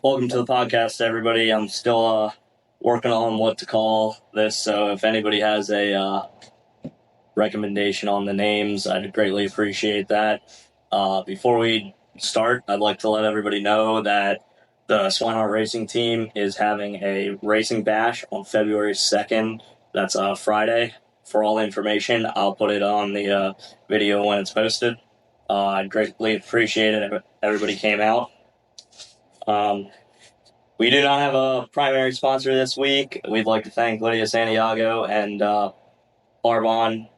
Welcome to the podcast, everybody. I'm still working on what to call this, so if anybody has a recommendation on the names, I'd greatly appreciate that. Before we start, I'd like to let everybody know that the Swinehart Racing Team is having a racing bash on February 2nd. That's Friday. For all information, I'll put it on the video when it's posted. I'd greatly appreciate it if everybody came out. We do not have a primary sponsor this week. We'd like to thank Lydia Santiago and Arbonne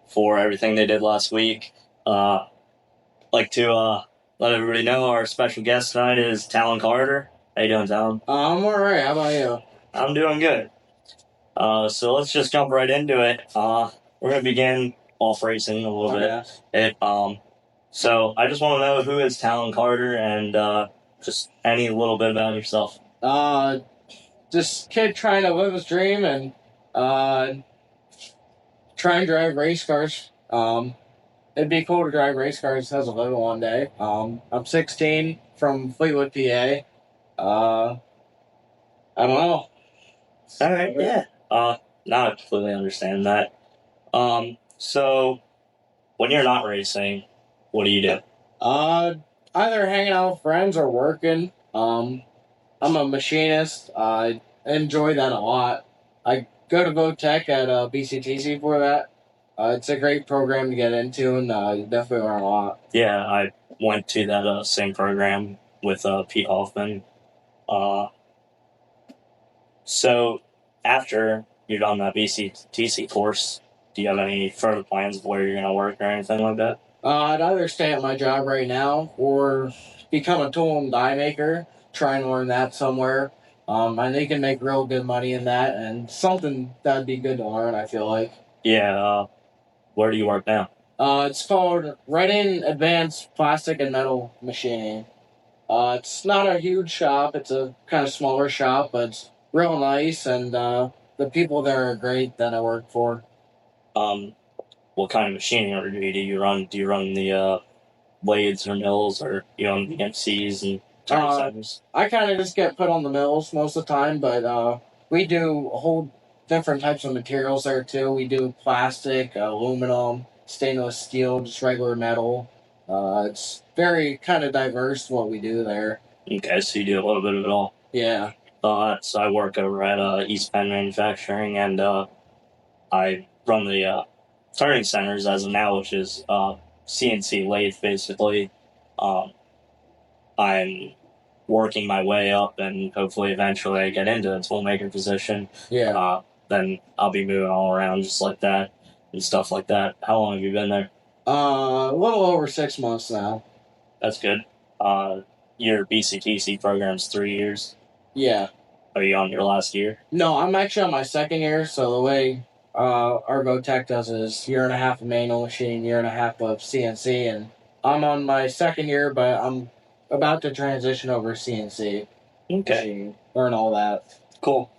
for everything they did last week. Like to let everybody know our special guest tonight is Talan Carter. How you doing, Talan? I'm alright. How about you? I'm doing good. So let's just jump right into it. We're going to begin off racing a little bit. So I just want to know who is Talan Carter and just any little bit about yourself. Just kid trying to live his dream and try and drive race cars. It'd be cool to drive race cars as a little one day. I'm 16 from Fleetwood, PA. I don't know. All right, yeah. Now I completely understand that. So when you're not racing, what do you do? Either hanging out with friends or working. I'm a machinist. I enjoy that a lot. I go to VoTech at BCTC for that. It's a great program to get into, and you definitely learn a lot. Yeah, I went to that same program with Pete Hoffman. So after you're done that BCTC course, do you have any further plans of where you're going to work or anything like that? I'd either stay at my job right now or become a tool and die maker, try and learn that somewhere. And they can make real good money in that, and something that'd be good to learn, I feel like. Yeah, where do you work now? It's called Reading Advanced Plastic and Metal Machining. It's not a huge shop, it's a kind of smaller shop, but it's real nice, and the people there are great that I work for. What kind of machinery do you run? Do you run the blades or mills, or you run the MCs and turn cycles? I kind of just get put on the mills most of the time, but we do a whole different types of materials there too. We do plastic, aluminum, stainless steel, just regular metal. It's very kind of diverse what we do there. Okay, so you do a little bit of it all. Yeah. So I work over at East Penn Manufacturing, and I run the turning centers as of now, which is CNC lathe, basically. I'm working my way up, and hopefully eventually I get into a toolmaker position. Yeah. Then I'll be moving all around just like that and stuff like that. How long have you been there? A little over 6 months now. That's good. Your BCTC program's 3 years. Yeah. Are you on your last year? No, I'm actually on my second year, so the way our VoTech does it is year and a half of manual machine, year and a half of CNC, and I'm on my second year, but I'm about to transition over CNC. Okay. Machine, learn all that. Cool.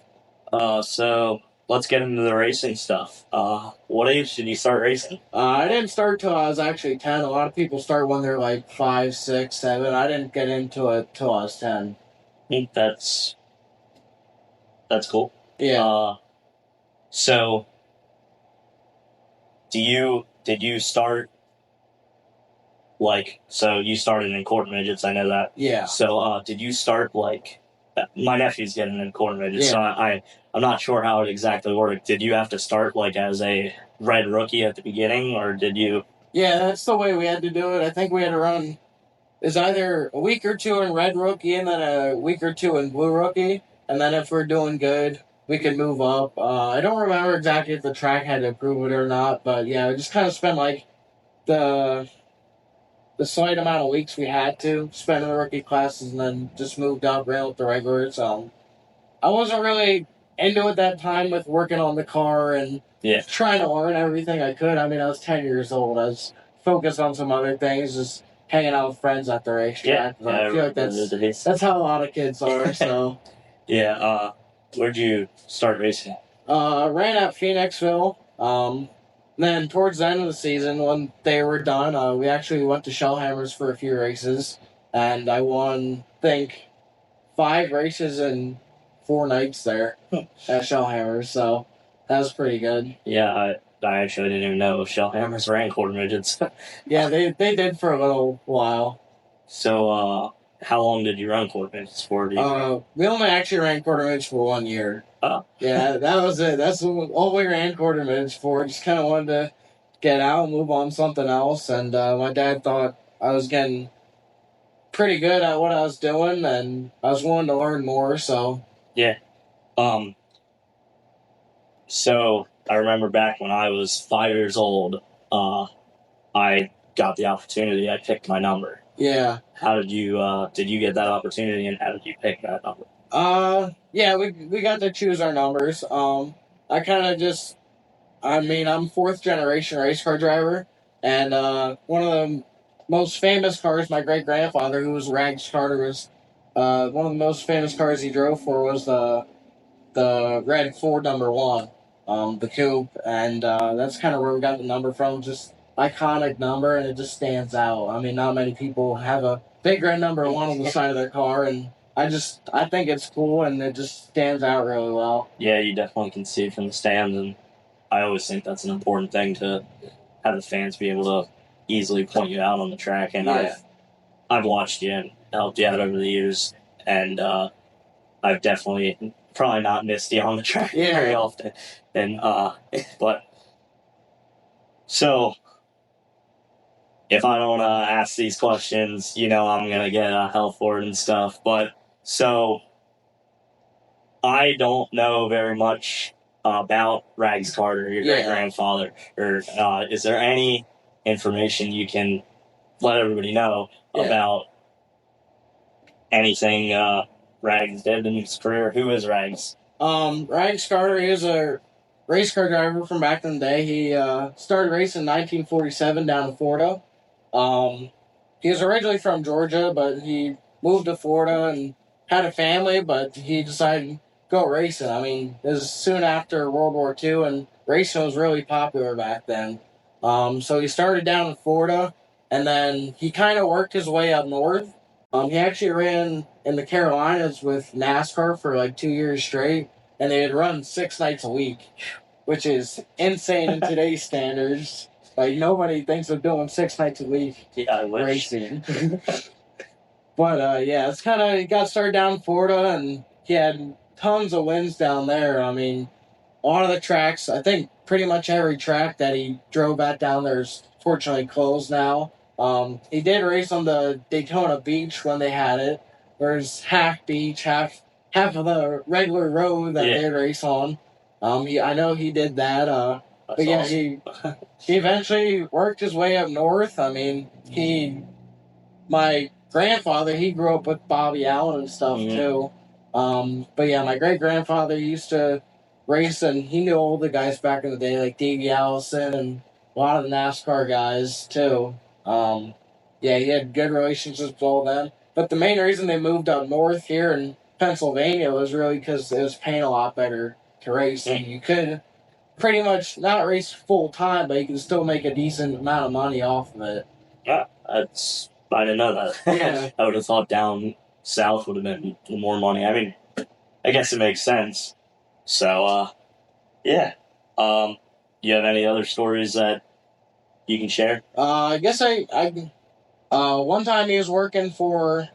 So let's get into the racing stuff. What age did you start racing? I didn't start till I was actually 10. A lot of people start when they're like 5, 6, 7. I didn't get into it till I was 10. I think that's cool. Yeah. So did you start so you started in quarter midgets, I know that. Yeah. So did you start my nephew's getting in quarter midgets, so I'm not sure how it exactly worked. Did you have to start as a red rookie at the beginning, or did you? Yeah, that's the way we had to do it. I think we had to run is either a week or two in red rookie and then a week or two in blue rookie, and then if we're doing good, we could move up. I don't remember exactly if the track had to approve it or not, but yeah, we just kind of spent the slight amount of weeks we had to spend in the rookie classes, and then just moved up, ran with the regulars. I wasn't really into it that time with working on the car and trying to learn everything I could. I mean, I was 10 years old. I was focused on some other things, just hanging out with friends at the racetrack. Yeah, I feel like that's how a lot of kids are. So. Yeah. Where'd you start racing? Ran at Phoenixville. Then towards the end of the season, when they were done, we actually went to Shellhammers for a few races, and I won, I think, 5 races in 4 nights there at Shellhammer, so that was pretty good. Yeah, I actually didn't even know Shellhammers ran quarter midgets. Yeah, they did for a little while. So, how long did you run quarter midgets for? We only actually ran quarter midgets for 1 year. Oh. Yeah, that was it. That's all we ran quarter midgets for. Just kind of wanted to get out and move on to something else. And my dad thought I was getting pretty good at what I was doing, and I was willing to learn more. So Yeah. So I remember back when I was 5 years old, I got the opportunity. I picked my number. Yeah. How did you get that opportunity, and how did you pick that number? Yeah, we got to choose our numbers. I kind of just, I mean, I'm 4th generation race car driver, and one of the most famous cars, my great grandfather, who was Rags Carter, was one of the most famous cars he drove for was the red Ford number 1, the coupe, and that's kind of where we got the number from. Just iconic number, and it just stands out. I mean, not many people have a big red number 1 on the side of their car, and I think it's cool, and it just stands out really well. Yeah, you definitely can see it from the stands, and I always think that's an important thing to have the fans be able to easily point you out on the track. And Yeah. I've watched you and helped you out over the years, and I've definitely probably not missed you on the track very often. And but so if I don't ask these questions, I'm gonna get hell for it and stuff. But so I don't know very much about Rags Carter, your great grandfather. Or is there any information you can let everybody know about anything Rags did in his career? Who is Rags? Rags Carter is a race car driver from back in the day. He started racing in 1947 down in Florida. He was originally from Georgia, but he moved to Florida and had a family, but he decided to go racing. I mean, it was soon after World War II, and racing was really popular back then. So he started down in Florida, and then he kind of worked his way up north. He actually ran in the Carolinas with NASCAR for like 2 years straight, and they would run 6 nights a week, which is insane in today's standards. Like, nobody thinks of doing 6 nights a week racing. But, yeah, it's kind of, he got started down in Florida, and he had tons of wins down there. I mean, a lot of the tracks, I think pretty much every track that he drove at down there is fortunately closed now. He did race on the Daytona Beach when they had it. There's half beach, half of the regular road that they race on. I know he did that. But yeah, awesome. he eventually worked his way up north. I mean, my grandfather, he grew up with Bobby Allen and stuff too. But yeah, my great grandfather used to race, and he knew all the guys back in the day, like Davey Allison and a lot of the NASCAR guys too. Yeah, he had good relationships with all them. But the main reason they moved up north here in Pennsylvania was really because it was paying a lot better to race, and you could pretty much not race full time, but you can still make a decent amount of money off of it. Yeah, I didn't know that. Yeah. I would have thought down south would have been more money. I mean, I guess it makes sense. So, yeah. You have any other stories that you can share? I guess one time he was working for,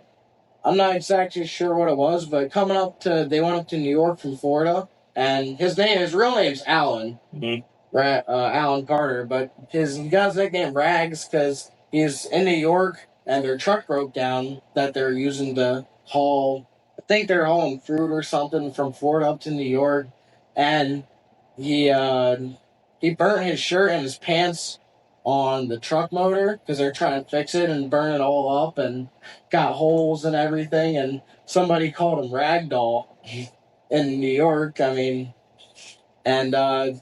I'm not exactly sure what it was, but they went up to New York from Florida, and his real name's Alan. Mm-hmm. Alan Carter, but he got his nickname Rags because he's in New York and their truck broke down that they're using to haul. I think they're hauling fruit or something from Florida up to New York, and he burnt his shirt and his pants on the truck motor because they're trying to fix it and burn it all up and got holes and everything. And somebody called him Ragdoll in New York. I mean. And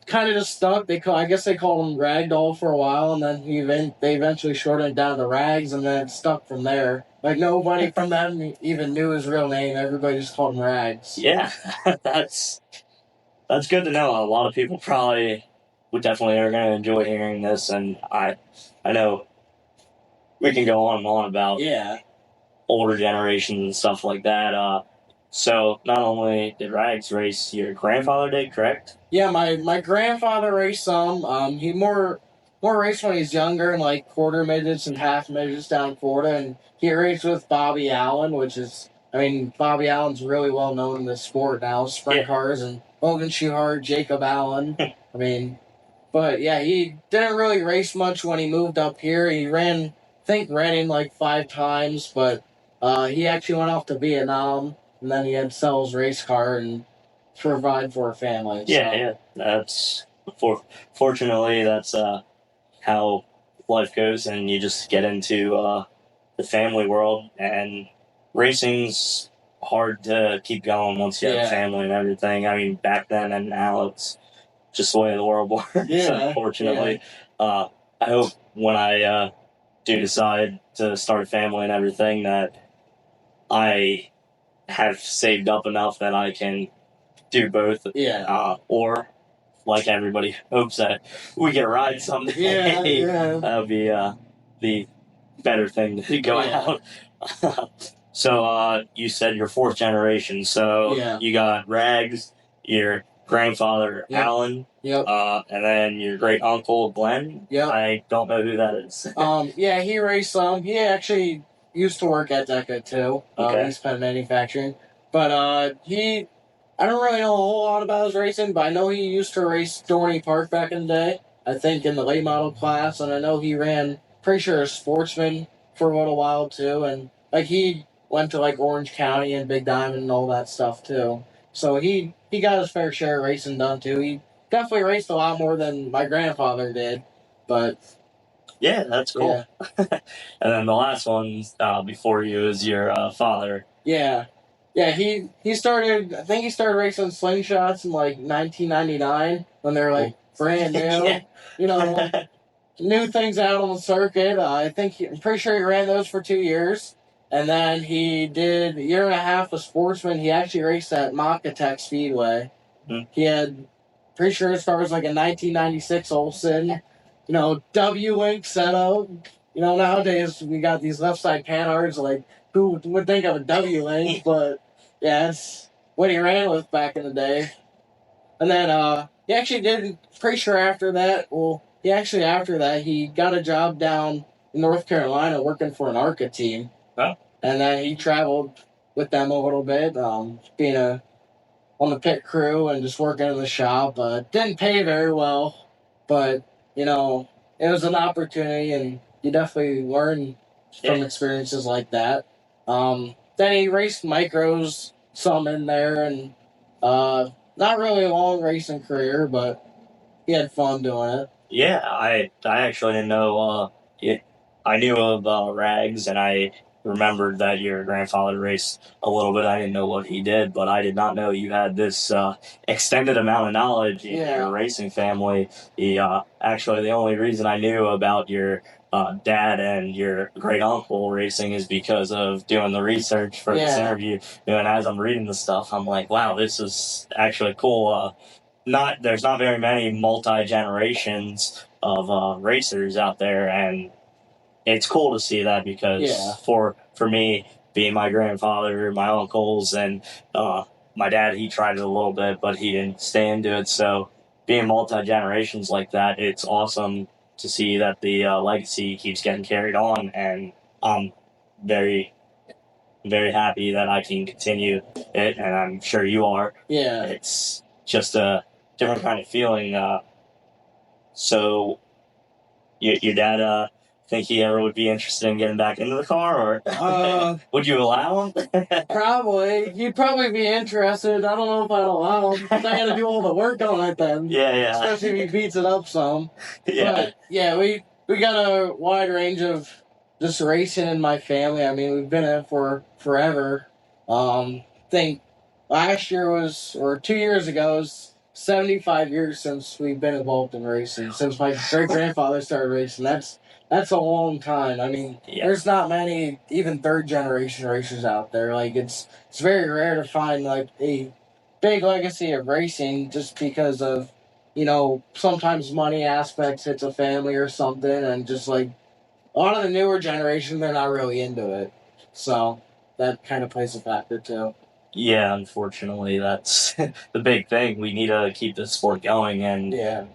kind of just stuck. I guess they called him Ragdoll for a while, and then they eventually shortened it down to Rags, and then it stuck from there. Like, nobody from them even knew his real name. Everybody just called him Rags. Yeah, that's good to know. A lot of people probably would definitely are going to enjoy hearing this, and I know we can go on and on about older generations and stuff like that. So not only did Rags race, your grandfather did, correct? Yeah, my grandfather raced some. He more raced when he's younger and like quarter midgets and half midgets down in Florida, and he raced with Bobby Allen, which is I mean Bobby Allen's really well known in the sport now, sprint Yeah. cars and Logan Schuhart, Jacob Allen. I mean, but yeah, he didn't really race much when he moved up here. He ran, I think, Reading like 5 times, but he actually went off to Vietnam, and then he had to sell his race car and provide for a family. Yeah, So yeah. That's fortunately that's how life goes, and you just get into the family world, and racing's hard to keep going once you have a yeah, family and everything. I mean, back then and now it's just the way the world works. yeah, yeah, Unfortunately, I hope when I do decide to start a family and everything that I have saved up enough that I can do both, yeah, or like everybody hopes that we get a ride someday. yeah, yeah, That would be the better thing to go yeah, out. So you said you're fourth generation. So yeah. you got Rags, your grandfather Yep, Alan, yep, and then your great uncle Glenn. yep. I don't know who that is. Yeah, he raced some. He actually used to work at DECA too. Okay. He's been manufacturing, but I don't really know a whole lot about his racing, but I know he used to race Dorney Park back in the day. I think in the late model class, and I know he ran pretty sure a sportsman for a little while too, and like he went to like Orange County and Big Diamond and all that stuff too. So he got his fair share of racing done too. He definitely raced a lot more than my grandfather did, but Yeah, that's cool. yeah. And then the last one before you is your father. Yeah. Yeah, he started I think he started racing slingshots in like 1999 when they were like brand new. Yeah. You know, new things out on the circuit. I'm pretty sure he ran those for 2 years. And then he did a year and a half of sportsman. He actually raced at Makatech Speedway. Hmm. He had pretty sure as far as like a 1996 Olsen, W link setup. Nowadays we got these left side panhards. Like who would think of a W link? But yeah, it's what he ran with back in the day. And then he actually did pretty sure after that. Well, after that he got a job down in North Carolina working for an ARCA team. Huh? And then he traveled with them a little bit, being on the pit crew and just working in the shop. Didn't pay very well, but it was an opportunity, and you definitely learn from experiences like that. Then he raced micros some in there, and not really a long racing career, but he had fun doing it. Yeah, I actually didn't know. I knew of Rags, and I remembered that your grandfather raced a little bit. I didn't know what he did, but I did not know you had this extended amount of knowledge in Yeah. your racing family. Actually, the only reason I knew about your dad and your great uncle racing is because of doing the research for this Yeah. interview. And as I'm reading the stuff, I'm like, wow, this is actually cool. There's not very many multi generations of racers out there, and it's cool to see that because Yeah. for me, being my grandfather, my uncles, and my dad, he tried it a little bit, but he didn't stay into it. So being multi generations like that, it's awesome to see that the legacy keeps getting carried on, and I'm very very happy that I can continue it, and I'm sure you are. Yeah. It's just a different kind of feeling. So, your dad, think he ever would be interested in getting back into the car, or would you allow him? Probably. He'd probably be interested. I don't know if I'd allow him. I gotta do all the work on it then. Yeah. Especially if he beats it up some. Yeah. But yeah, we got a wide range of just racing in my family. I mean, we've been in it for forever. Think last year or 2 years ago was 75 years since we've been involved in racing. Since my great grandfather started racing. That's a long time. I mean, Yeah. there's not many even third generation racers out there. Like it's very rare to find like a big legacy of racing just because of sometimes money aspects hits a family or something, and just like a lot of the newer generation, they're not really into it. So that kind of plays a factor too. Yeah, unfortunately, that's the big thing. We need to keep this sport going, and Yeah.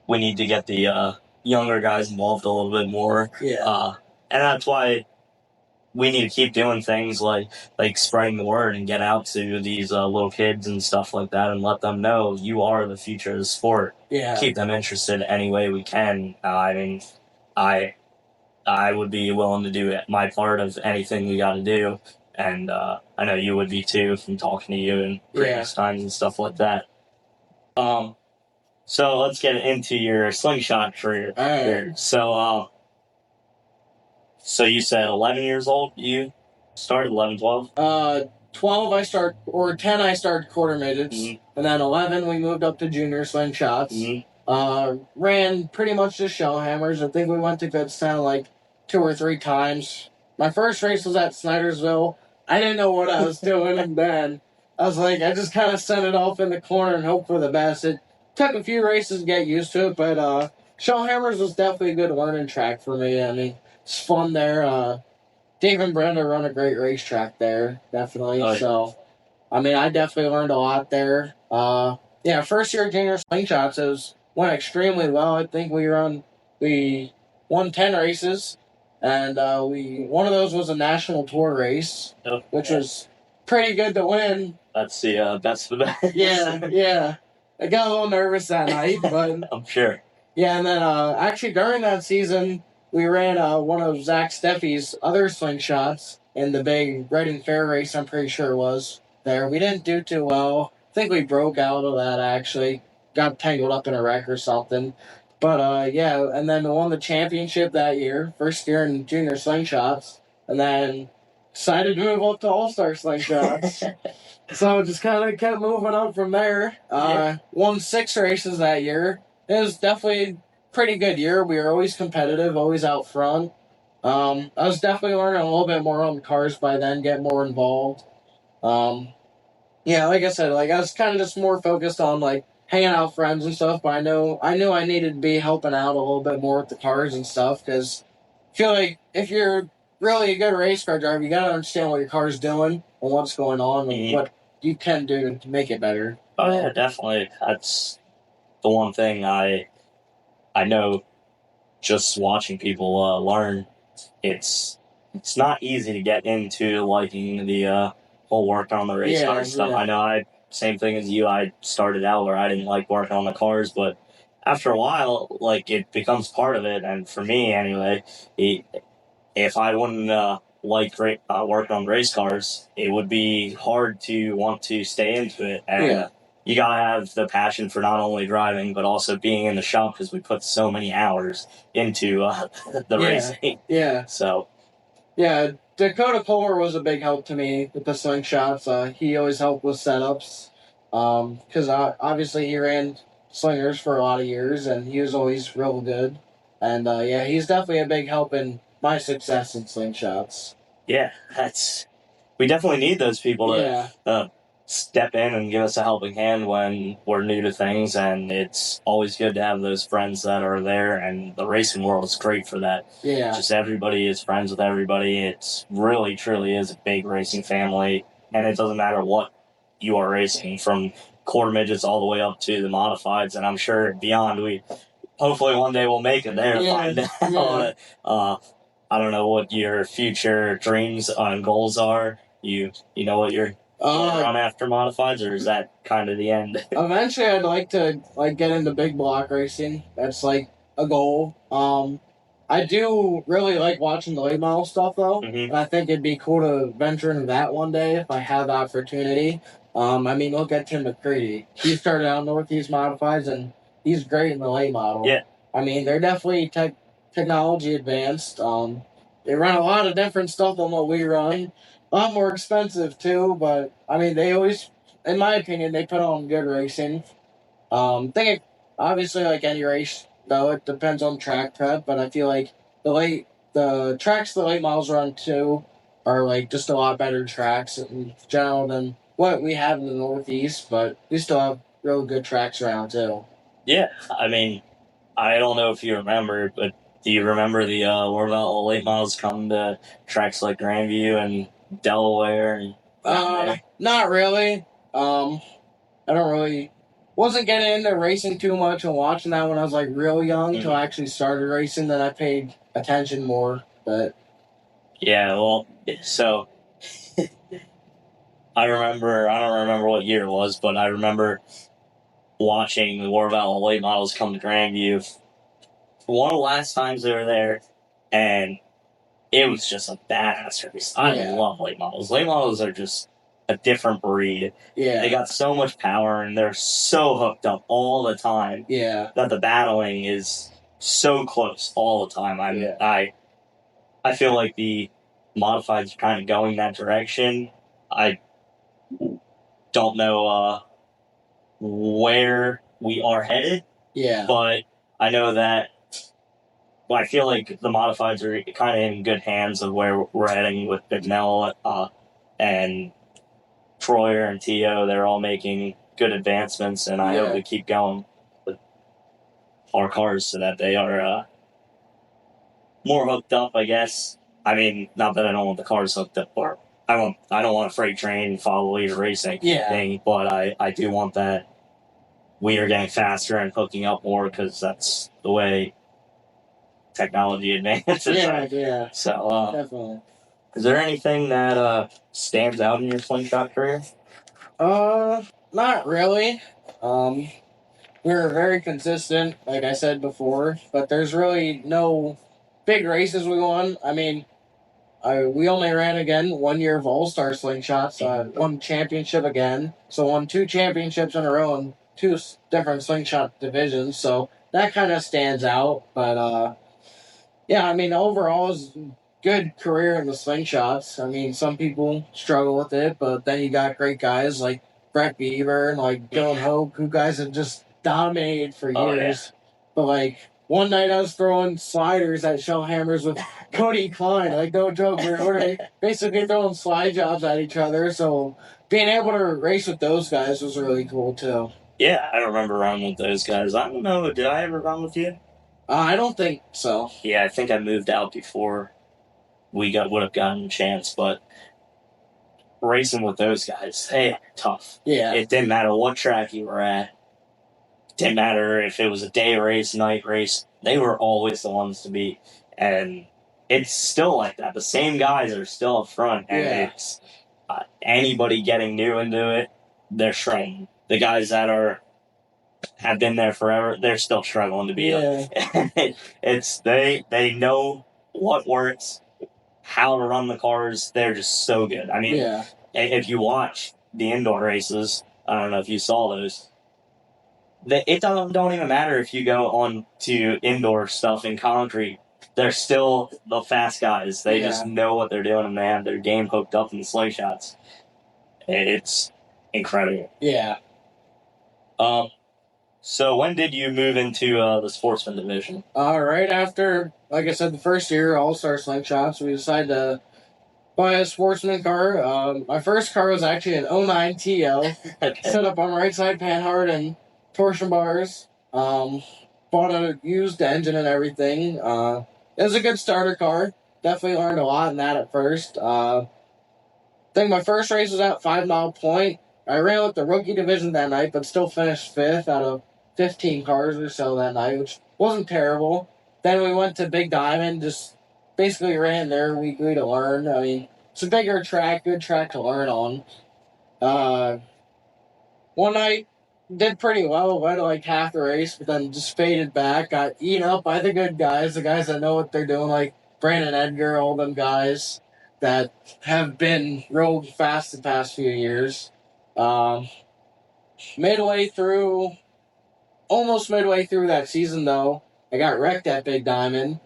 we need to get the younger guys involved a little bit more. Yeah. And that's why we need to keep doing things like spreading the word and get out to these little kids and stuff like that, and let them know you are the future of the sport. Yeah. Keep them interested any way we can. I mean, I I would be willing to do my part of anything we got to do, and I know you would be too from talking to you in previous times and stuff like that. Um, so let's get into your slingshot career. All right. Here. So you said 11 years old. You started 11, 12? 12 I start, or 10 I started quarter midgets, and then 11 we moved up to junior slingshots. Ran pretty much just shell hammers. I think we went to Goodstown like 2 or 3 times. My first race was at Snydersville. I didn't know what I was doing, and then I was like, I just kind of set it off in the corner and hope for the best. It took a few races to get used to it, but shell hammers was definitely a good learning track for me. I mean, it's fun there. Dave and Brenda run a great racetrack there, definitely. Oh, yeah. So, I mean, I definitely learned a lot there. Yeah, first year junior slingshots went extremely well. I think we won 10 races, and we one of those was a national tour race, which was pretty good to win. That's the best of the best. Yeah. I got a little nervous that night, but I'm sure. Yeah, and then actually during that season, we ran one of Zach Steffi's other slingshots in the big Reading Fair race. I'm pretty sure it was there. We didn't do too well. I think we broke out of that actually. Got tangled up in a wreck or something. But yeah, and then won the championship that year, first year in junior slingshots, and then decided to move up to All Star slingshots. So just kind of kept moving up from there. Won 6 races that year. It was definitely a pretty good year. We were always competitive, always out front. I was definitely learning a little bit more on the cars by then, get more involved. Um, yeah, like I said, like I was kind of just more focused on like hanging out with friends and stuff. But I knew I needed to be helping out a little bit more with the cars and stuff because I feel like if you're really a good race car driver, you gotta understand what your car's doing and what's going on and what you can do to make it better. Oh yeah, definitely. That's the one thing I know. Just watching people learn, it's not easy to get into liking the whole work on the race car stuff. Yeah. I know same thing as you. I started out where I didn't like working on the cars, but after a while, like it becomes part of it. And for me, anyway, if I wouldn't working on race cars, it would be hard to want to stay into it. And you gotta have the passion for not only driving but also being in the shop because we put so many hours into the racing. Yeah. So. Yeah, Dakota Kohler was a big help to me with the slingshots. He always helped with setups because obviously he ran slingers for a lot of years and he was always real good. And yeah, he's definitely a big help in my success in slingshots. Yeah, we definitely need those people to step in and give us a helping hand when we're new to things, and it's always good to have those friends that are there, and the racing world is great for that. Yeah. Just everybody is friends with everybody. It's really, truly is a big racing family, and it doesn't matter what you are racing, from quarter midgets all the way up to the modifieds, and I'm sure beyond. Hopefully one day we'll make it there to find out. Yeah. I don't know what your future dreams and goals are. You know what you're run after modifieds, or is that kind of the end? Eventually, I'd like to get into big block racing. That's like a goal. I do really like watching the late model stuff though, and I think it'd be cool to venture into that one day if I have the opportunity. I mean, look at Tim McCready. He started out Northeast Modifieds, and he's great in the late model. Yeah. I mean, they're definitely technology advanced. They run a lot of different stuff than what we run. A lot more expensive too, but I mean, they always, in my opinion, they put on good racing. Think obviously like any race though, it depends on track prep, but I feel like the tracks the late models run too are like just a lot better tracks in general than what we have in the Northeast, but we still have real good tracks around too. Yeah, I mean, I don't know if you remember, but do you remember the late models come to tracks like Grandview and Delaware and Not really. I don't really wasn't getting into racing too much and watching that when I was like real young until I actually started racing. Then I paid attention more. But Yeah, well, so I remember, I don't remember what year it was, but I remember watching the War Battle late models come to Grandview. One of the last times they were there, and it was just a badass race. I love late models. Late models are just a different breed. Yeah. They got so much power, and they're so hooked up all the time. Yeah. That the battling is so close all the time. I feel like the modifieds are kind of going that direction. I don't know where we are headed. Yeah. But I know that. Well, I feel like the modifieds are kind of in good hands of where we're heading with Big Mel and Troyer and Tio. They're all making good advancements, and I hope we keep going with our cars so that they are more hooked up, I guess. I mean, not that I don't want the cars hooked up, or I don't want a freight train follow leader racing thing, but I do want that we are getting faster and hooking up more because that's the way technology advances. Yeah. So, definitely. Is there anything that stands out in your slingshot career? Not really. We were very consistent, like I said before, but there's really no big races we won. I mean, we only ran again 1 year of All Star slingshots, won championship again, so won 2 championships in a row in 2 different slingshot divisions. So that kind of stands out. But yeah, I mean, overall, it's a good career in the slingshots. I mean, some people struggle with it, but then you got great guys like Brett Beaver and like Dylan Hope, who guys have just dominated for years. But like one night I was throwing sliders at shell hammers with Cody Klein. Like, no joke, we're basically throwing slide jobs at each other. So being able to race with those guys was really cool too. Yeah, I remember running with those guys. I don't know, did I ever run with you? I don't think so. Yeah, I think I moved out before we would have gotten a chance, but racing with those guys, hey, tough. Yeah. It didn't matter what track you were at. It didn't matter if it was a day race, night race. They were always the ones to beat. And it's still like that. The same guys are still up front, and it's anybody getting new into it, they're shredding. The guys that have been there forever, they're still struggling to beat them. It's they know what works, how to run the cars. They're just so good. I mean, if you watch the indoor races, I don't know if you saw those. It don't even matter if you go on to indoor stuff in concrete. They're still the fast guys. They just know what they're doing, and they have their game hooked up in the slingshots. It's incredible. Yeah. So when did you move into the sportsman division? Right after, like I said, the first year All Star Slingshots, we decided to buy a sportsman car. My first car was actually an '09 TL, set up on right side panhard and torsion bars. Bought a used engine and everything. It was a good starter car. Definitely learned a lot in that at first. I think my first race was at 5 Mile Point. I ran with the rookie division that night, but still finished 5th out of 15 cars or so that night, which wasn't terrible. Then we went to Big Diamond, just basically ran there weekly to learn. I mean, it's a bigger track, good track to learn on. One night, did pretty well, went like half the race, but then just faded back, got eaten up by the good guys, the guys that know what they're doing, like Brandon Edgar, all them guys that have been real fast the past few years. Almost midway through that season, though, I got wrecked at Big Diamond.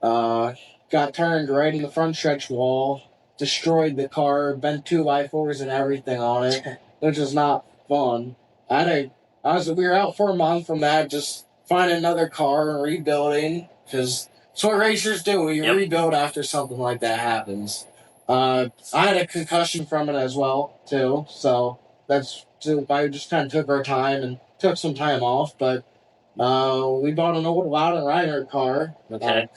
Got turned right in the front stretch wall, destroyed the car, bent 2x4s and everything on it, which was not fun. We were out for a month from that, just finding another car and rebuilding, because that's what racers do. You rebuild after something like that happens. I had a concussion from it as well, too, so I just kind of took our time and took some time off, but we bought an old Loudon Reinhardt car. Okay.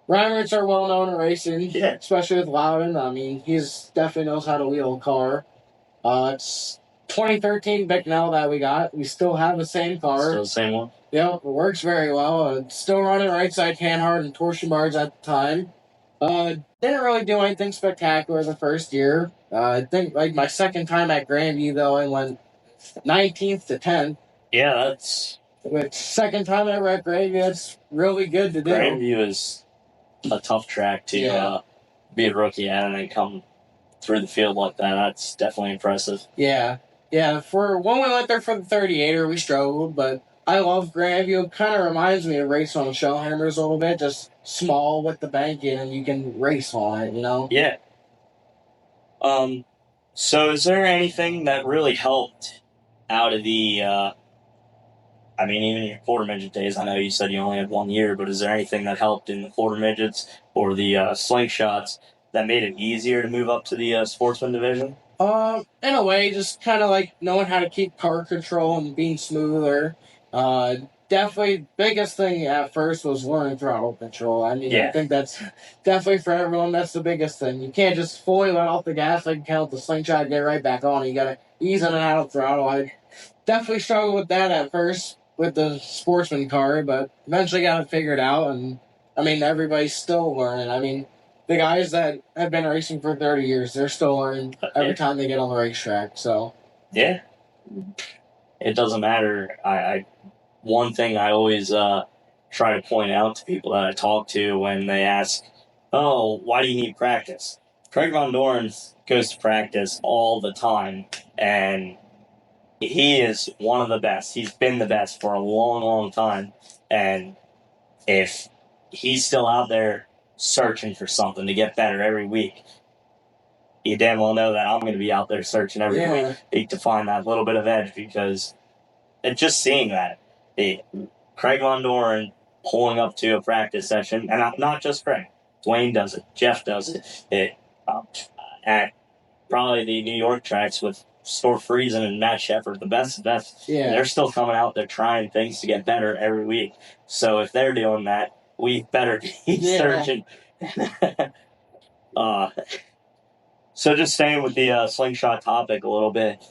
Reimerts are well known in racing, Yeah. especially with Loudon. I mean, he's definitely knows how to wheel a car. It's 2013 Bicknell that we got. We still have the same car. Still the same one. Yep, it works very well. It's still running right side Canhard and torsion bars at the time. Didn't really do anything spectacular the first year. I think like my second time at Grandview though, I went 19th to 10th. Yeah, that's. Which second time ever at Grandview, that's really good to do. Grandview is a tough track to be a rookie at and then come through the field like that. That's definitely impressive. Yeah. For when we went there for the 38er, we struggled, but I love Grandview. It kind of reminds me of race on Shellhammers a little bit, just small with the bank in, and you can race on it, you know? Yeah. So is there anything that really helped out of the, I mean, even your quarter midget days, I know you said you only had 1 year, but is there anything that helped in the quarter midgets or the slingshots that made it easier to move up to the sportsman division? In a way, just kind of like knowing how to keep car control and being smoother. Definitely, biggest thing at first was learning throttle control. I mean, I think that's definitely for everyone. That's the biggest thing. You can't just fully let off the gas like you can with the slingshot and get right back on. You gotta ease in and out of throttle. I definitely struggled with that at first with the sportsman car, but eventually got it figured out. And I mean, everybody's still learning. I mean, the guys that have been racing for 30 years, they're still learning every time they get on the racetrack. So yeah, it doesn't matter. I one thing I always try to point out to people that I talk to when they ask, "Oh, why do you need practice?" Craig Von Doren goes to practice all the time, and he is one of the best. He's been the best for a long, long time, and if he's still out there searching for something to get better every week, you damn well know that I'm going to be out there searching every week to find that little bit of edge because and just seeing that, Craig Von Doren pulling up to a practice session, and not just Craig, Dwayne does it, Jeff does it, at probably the New York tracks with Stuart Friesen and Matt Shepard, the best. yeah, they're still coming out there trying things to get better every week. So if they're doing that, we better keep searching. So just staying with the slingshot topic a little bit,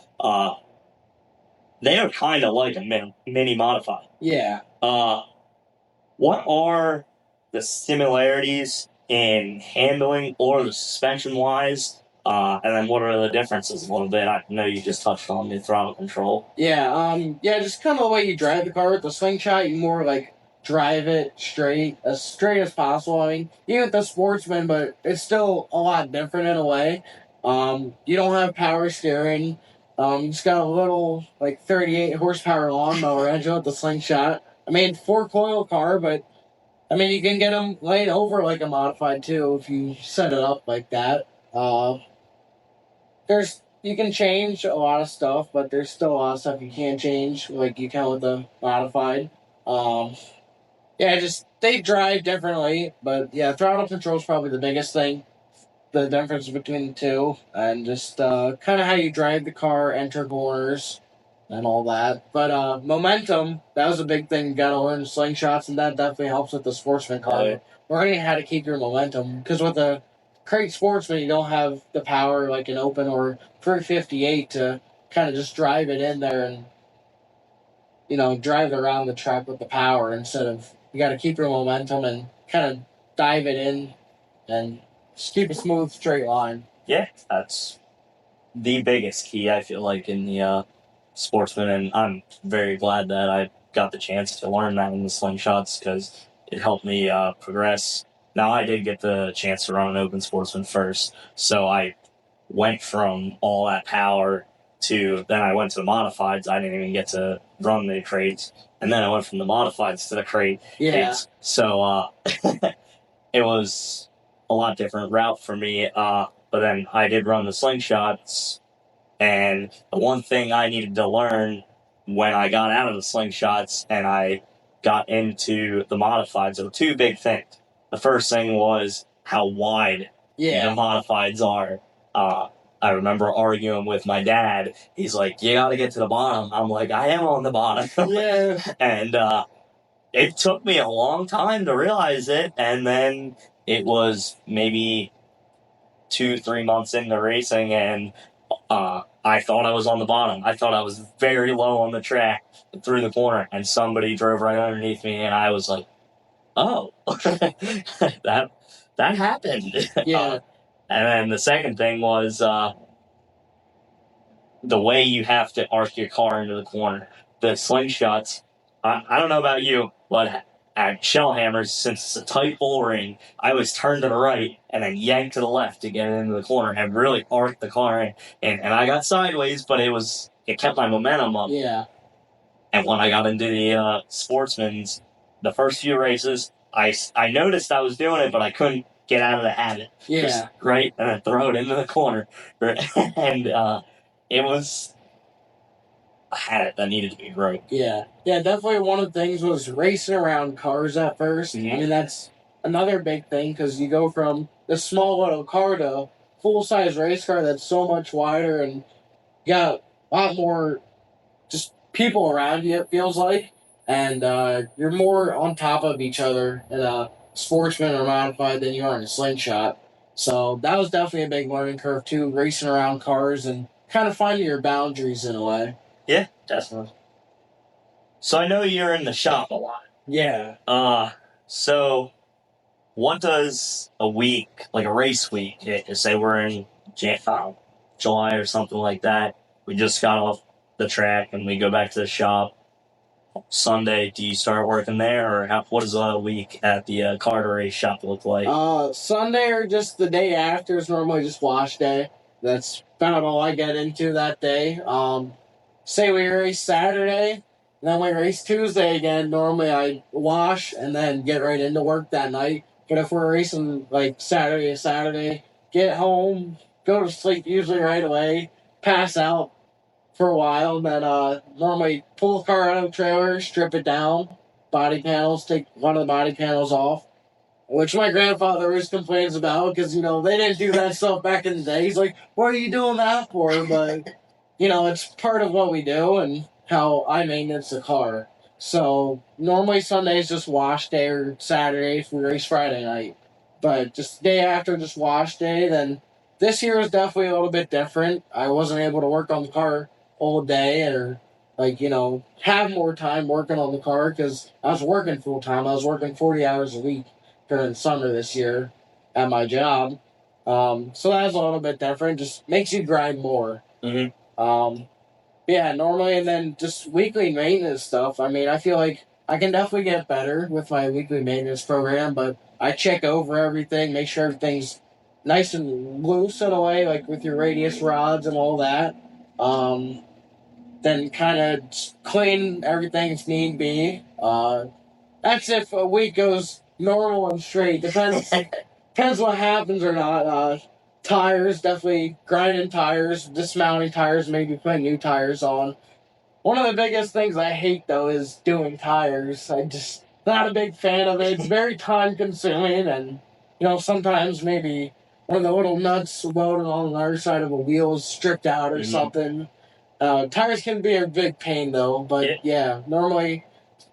they are kind of like a mini modified. Yeah. What are the similarities in handling or the suspension wise? And then what are the differences a little bit? I know you just touched on the throttle control. Yeah, just kind of the way you drive the car with the slingshot, you more like drive it straight as possible. I mean, even with the sportsman, but it's still a lot different in a way. You don't have power steering. You just got a little like 38 horsepower lawnmower engine with the slingshot. I mean, 4-coil car, but I mean, you can get them laid over like a modified too if you set it up like that. You can change a lot of stuff, but there's still a lot of stuff you can't change, like you can with the modified. Just they drive differently, but yeah, throttle control is probably the biggest thing. The difference between the two, and just kind of how you drive the car, enter corners, and all that. But momentum, that was a big thing. You got to learn slingshots, and that definitely helps with the sportsman car. Right. Learning how to keep your momentum, because with a crate sportsman, you don't have the power like an open or 358 to kind of just drive it in there and drive around the track with the power instead of you got to keep your momentum and kind of dive it in and just keep a smooth straight line. Yeah, that's the biggest key I feel like in the sportsman, and I'm very glad that I got the chance to learn that in the slingshots because it helped me progress. Now I did get the chance to run an open sportsman first, so I went from all that power to then I went to the modifieds. I didn't even get to run the crates, and then I went from the modifieds to the crate. Yeah. So it was a lot different route for me. But then I did run the slingshots, and the one thing I needed to learn when I got out of the slingshots and I got into the modifieds, there were two big things. The first thing was how wide the modifieds are. I remember arguing with my dad. He's like, "You got to get to the bottom." I'm like, "I am on the bottom." Yeah. And it took me a long time to realize it, and then it was maybe 2-3 months into racing, and I thought I was on the bottom. I thought I was very low on the track through the corner, and somebody drove right underneath me, and I was like, "Oh, that happened." Yeah. And then the second thing was the way you have to arc your car into the corner. The slingshots. I don't know about you, but at Shellhammers, since it's a tight bull ring, I was turned to the right and then yanked to the left to get into the corner and really arced the car in. And I got sideways, but it kept my momentum up. Yeah. And when I got into the Sportsman's, the first few races, I noticed I was doing it, but I couldn't get out of the habit. Yeah. Just right and then throw it into the corner. And it was a habit that needed to be broke. Yeah. Yeah, definitely one of the things was racing around cars at 1st. Mhm. I mean, that's another big thing because you go from this small little car to full size race car that's so much wider and got a lot more just people around you, it feels like. And you're more on top of each other in a sportsman or modified than you are in a slingshot. So that was definitely a big learning curve too, racing around cars and kind of finding your boundaries in a way. Yeah, definitely. So I know you're in the shop a lot. Yeah. So what does a week, like a race week, say we're in July or something like that, we just got off the track and we go back to the shop. Sunday, do you start working there, or what does a week at the Carter race shop look like? Sunday or just the day after is normally just wash day. That's about all I get into that day. Say we race Saturday, then we race Tuesday again. Normally I wash and then get right into work that night. But if we're racing like Saturday to Saturday, get home, go to sleep usually right away, pass out for a while, and then normally pull the car out of the trailer, strip it down, body panels, take one of the body panels off, which my grandfather always complains about because, they didn't do that stuff back in the day. He's like, what are you doing that for? But, it's part of what we do and how I maintenance the car. So normally Sunday's just wash day or Saturday if we race Friday night. But just the day after just wash day, then this year was definitely a little bit different. I wasn't able to work on the car all day or have more time working on the car because I was working full time. I was working 40 hours a week during the summer this year at my job. So that's a little bit different. Just makes you grind more. Mm-hmm. Yeah, normally, and then just weekly maintenance stuff. I mean, I feel like I can definitely get better with my weekly maintenance program, but I check over everything, make sure everything's nice and loose in a way, like with your radius rods and all that. Then kind of clean everything if need be. That's if a week goes normal and straight. Depends what happens or not. Tires, definitely grinding tires, dismounting tires, maybe putting new tires on. One of the biggest things I hate though is doing tires. I just not a big fan of it. It's very time consuming and sometimes maybe one of the little nuts welded on the other side of a wheel is stripped out or something. Tires can be a big pain though, but yeah, normally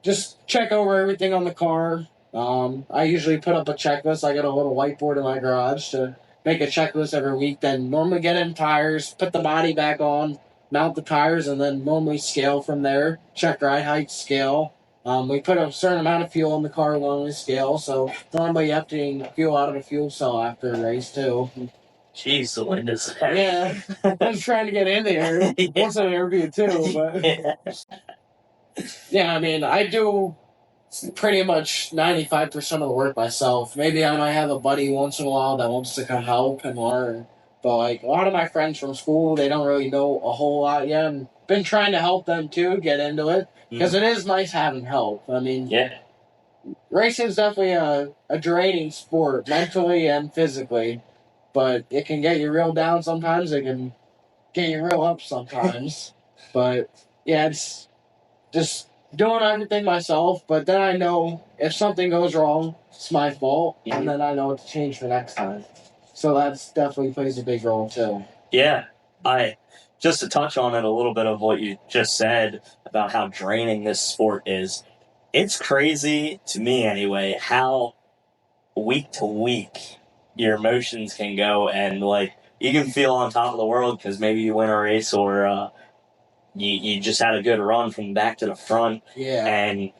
just check over everything on the car. I usually put up a checklist. I got a little whiteboard in my garage to make a checklist every week. Then normally get in tires, put the body back on, mount the tires, and then normally scale from there. Check ride height, scale. We put a certain amount of fuel in the car when we scale, so normally emptying fuel out of the fuel cell after a race too. Jeez, the wind is Yeah, I was trying to get in there once an interview too, but yeah, I mean, I do pretty much 95% of the work myself. Maybe I might have a buddy once in a while that wants to come help and learn. But like a lot of my friends from school, they don't really know a whole lot yet. And been trying to help them too get into it because it is nice having help. I mean, racing is definitely a draining sport mentally and physically, but it can get you real down sometimes. It can get you real up sometimes. But yeah, it's just doing everything myself, but then I know if something goes wrong, it's my fault, and then I know what to change for next time. So that's definitely plays a big role too. Yeah, just to touch on it a little bit of what you just said about how draining this sport is. it's crazy to me anyway how week to week your emotions can go, and like you can feel on top of the world because maybe you win a race, or you just had a good run from back to the front, Yeah. and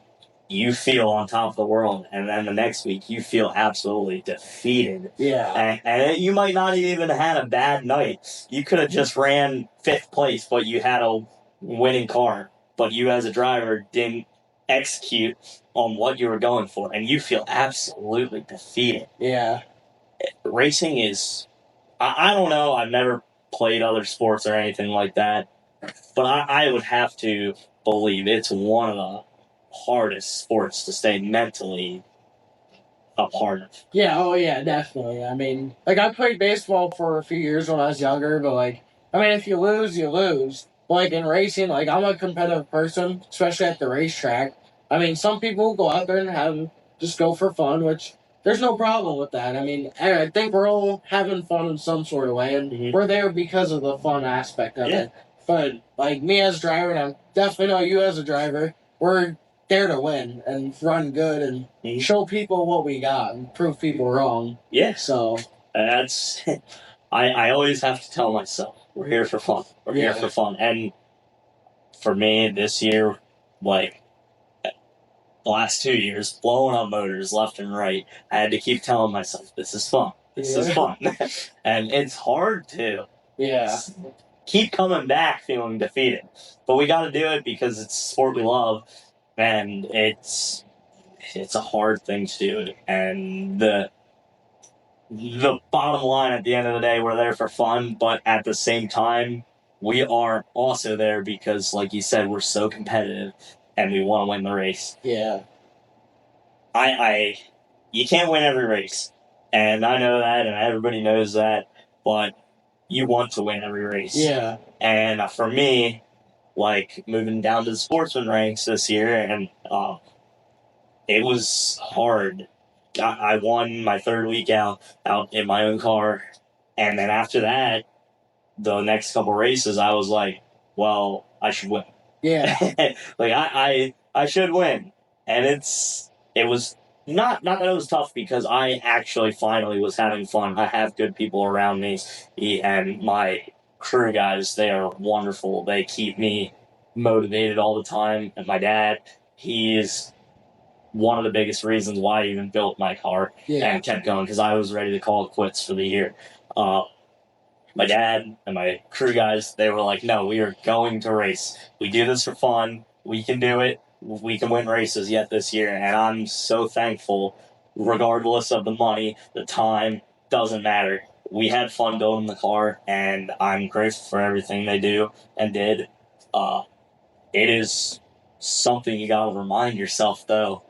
you feel on top of the world, and then the next week you feel absolutely defeated. Yeah. And you might not even had a bad night. You could have just ran fifth place, but you had a winning car. But you as a driver didn't execute on what you were going for, and you feel absolutely defeated. Yeah. Racing is, I don't know, I've never played other sports or anything like that, but I would have to believe it's one of the hardest sports to stay mentally a part of. Yeah, oh yeah, definitely. I mean, like I played baseball for a few years when I was younger, but like, I mean, if you lose, you lose. Like in racing, like I'm a competitive person, especially at the racetrack. I mean, some people go out there and have just go for fun, which there's no problem with that. I mean, I think we're all having fun in some sort of way, and we're there because of the fun aspect of it. But like me as a driver, and I definitely know you as a driver, we're there to win and run good and show people what we got and prove people wrong. Yeah. So That's, I always have to tell myself, we're here for fun. We're here for fun. And for me, this year, like, the last 2 years, blowing up motors left and right, I had to keep telling myself, this is fun. This is fun. And it's hard to keep coming back feeling defeated. But we got to do it because it's a sport we love, and it's a hard thing to do. And the bottom line at the end of the day, we're there for fun, but at the same time, we are also there because, like you said, we're so competitive and we want to win the race. Yeah. You can't win every race, and I know that, and everybody knows that, but you want to win every race. Yeah. And for me, like moving down to the sportsman ranks this year, and it was hard. I won my third week out in my own car, and then after that, the next couple races, I was like, well, I should win. Yeah. Like I should win, and it was not that it was tough because I actually finally was having fun. I have good people around me, and my crew guys, they are wonderful. They keep me motivated all the time, and my dad, he is one of the biggest reasons why I even built my car and kept going because I was ready to call it quits for the year. My dad and my crew guys, they were like, no, we are going to race. We do this for fun. We can do it. We can win races yet this year. And I'm so thankful, regardless of the money, the time, doesn't matter. We had fun building the car, and I'm grateful for everything they do and did. It is something you gotta remind yourself, though.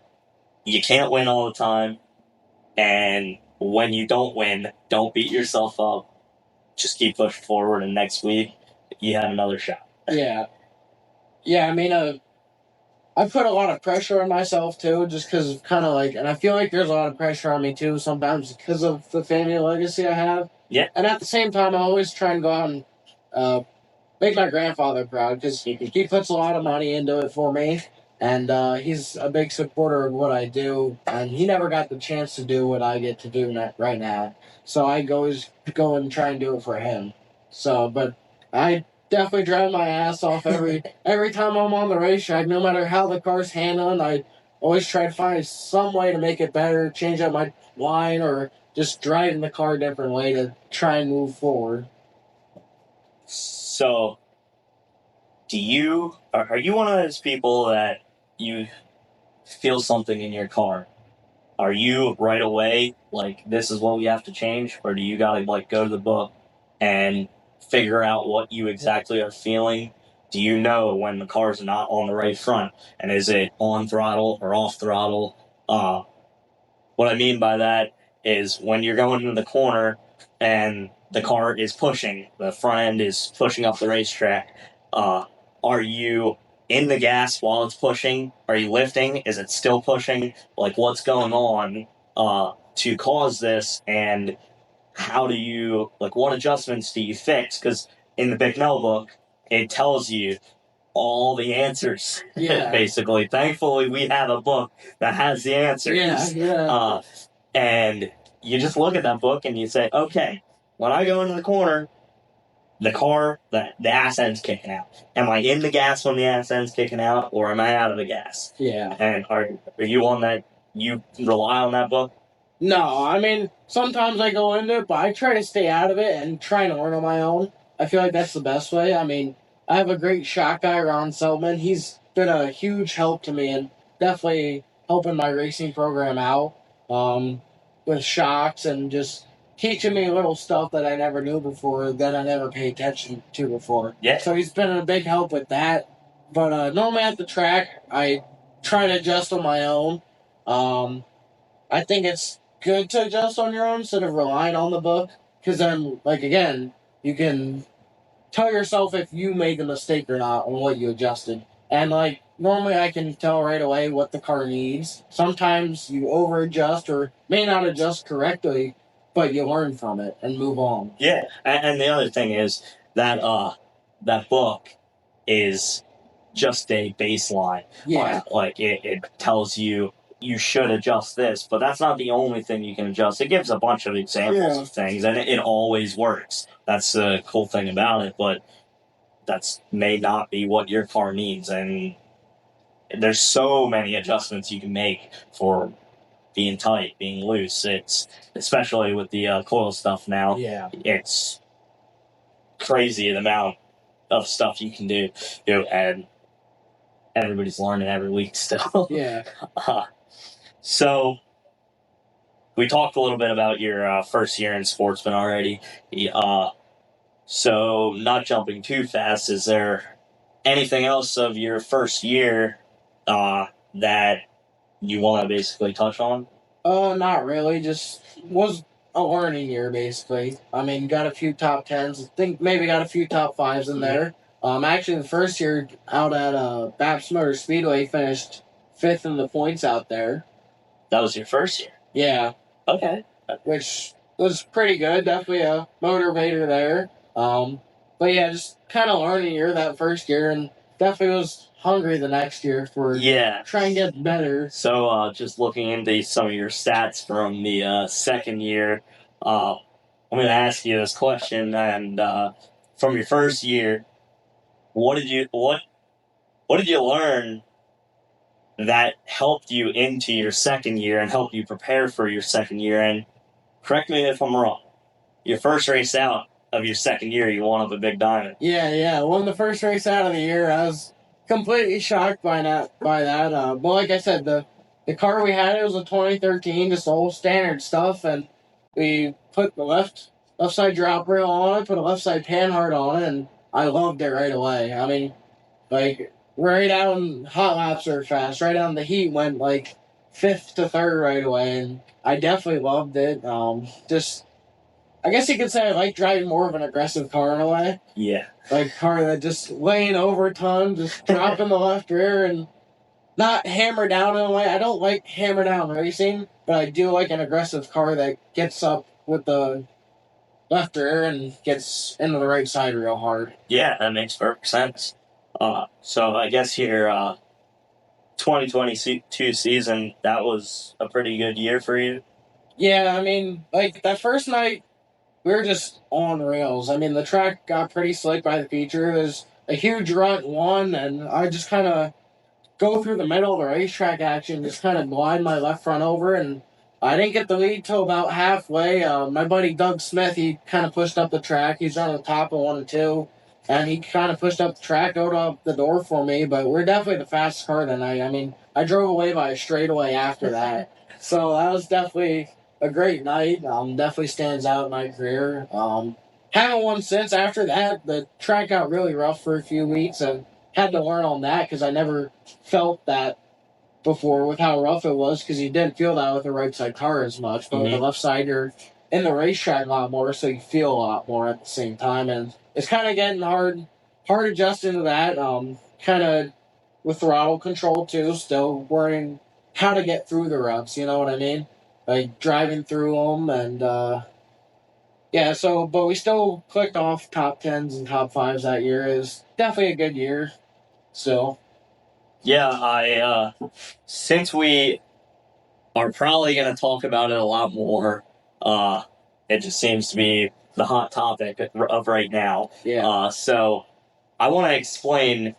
You can't win all the time, and when you don't win, don't beat yourself up. Just keep pushing forward, and next week you have another shot. Yeah. Yeah, I mean, I put a lot of pressure on myself too, just because of kind of like, and I feel like there's a lot of pressure on me too sometimes because of the family legacy I have. Yeah. And at the same time, I always try and go out and make my grandfather proud because he puts a lot of money into it for me. And he's a big supporter of what I do, and he never got the chance to do what I get to do right now. So I always go and try and do it for him. So, but I definitely drive my ass off every time I'm on the racetrack, no matter how the car's handling. I always try to find some way to make it better, change up my line, or just driving the car a different way to try and move forward. So, are you one of those people that you feel something in your car? Are you right away like this is what we have to change, or do you gotta like go to the book and figure out what you exactly are feeling? Do you know when the car's not on the right front, and is it on throttle or off throttle? What I mean by that is when you're going into the corner and the car is pushing, the front end is pushing up the racetrack. Are you in the gas while it's pushing? Are you lifting? Is it still pushing? Like, what's going on to cause this? And how do you, like, what adjustments do you fix? Because in the Bicknell book, it tells you all the answers. Yeah. Basically, thankfully, we have a book that has the answers. Yeah. And you just look at that book and you say, okay, when I go into the corner, the car, the ass end's kicking out. Am I in the gas when the ass end's kicking out, or am I out of the gas? Yeah. And are you on that? You rely on that book? No, I mean, sometimes I go into it, but I try to stay out of it and try and learn on my own. I feel like that's the best way. I mean, I have a great shot guy, Ron Selman. He's been a huge help to me and definitely helping my racing program out with shocks and just teaching me little stuff that I never knew before, that I never paid attention to before. Yeah. So he's been a big help with that. But normally at the track, I try to adjust on my own. I think it's good to adjust on your own instead of relying on the book. Because then, like, again, you can tell yourself if you made the mistake or not on what you adjusted. And, like, normally I can tell right away what the car needs. Sometimes you over adjust or may not adjust correctly, but you learn from it and move on. Yeah. And the other thing is that that book is just a baseline. Yeah. Like it tells you should adjust this, but that's not the only thing you can adjust. It gives a bunch of examples of things, and it always works. That's the cool thing about it, but that's may not be what your car needs, and there's so many adjustments you can make for being tight, being loose. It's especially with the coil stuff now. Yeah. It's crazy the amount of stuff you can do, and everybody's learning every week still. Yeah. So we talked a little bit about your first year in sportsman already. So not jumping too fast, is there anything else of your first year that you want to basically touch on? Not really. Just was a learning year, basically. I mean, got a few top tens. I think maybe got a few top fives in there. Actually, the first year out at Baps Motor Speedway, finished fifth in the points out there. That was your first year? Yeah. Okay. Which was pretty good. Definitely a motivator there. But yeah, just kind of learning year that first year, and definitely was hungry the next year for trying to get better. So just looking into some of your stats from the second year, I'm going to ask you this question, and from your first year, what did you learn that helped you into your second year and helped you prepare for your second year? And correct me if I'm wrong, your first race out of your second year, you won up a big diamond. Yeah. Won the first race out of the year. I was completely shocked by that. But like I said, the car we had, it was a 2013, just old standard stuff, and we put the left side drop rail on it, put a left side panhard on it, and I loved it right away. I mean, like right out in hot laps are fast. Right out in the heat went like fifth to third right away, and I definitely loved it. Just I guess you could say I like driving more of an aggressive car in a way. Yeah. Like a car that just laying over a ton, just dropping the left rear and not hammer down in a way. I don't like hammer down racing, but I do like an aggressive car that gets up with the left rear and gets into the right side real hard. Yeah, that makes perfect sense. So I guess your 2022 season, that was a pretty good year for you. Yeah, I mean, like that first night, we were just on rails. I mean, the track got pretty slick by the feature. There's a huge rut one, and I just kind of go through the middle of the racetrack action, just kind of glide my left front over, and I didn't get the lead till about halfway. My buddy Doug Smith, he kind of pushed up the track. He's on the top of 1 and 2, and he kind of pushed up the track, opened up the door for me, but we're definitely the fastest car that night. I mean, I drove away by a straightaway after that. So that was definitely a great night. Definitely stands out in my career. Haven't won since. After that, the track got really rough for a few weeks, and had to learn on that because I never felt that before with how rough it was, because you didn't feel that with the right side car as much, but with the left side you're in the racetrack a lot more, so you feel a lot more at the same time, and it's kind of getting hard adjusting to that. Kind of with throttle control too, still learning how to get through the ruts, you know what I mean? Like driving through them, and but we still clicked off top 10s and top 5s that year. It was definitely a good year. So, Yeah, since we are probably going to talk about it a lot more, it just seems to be the hot topic of right now. yeah. So I want to explain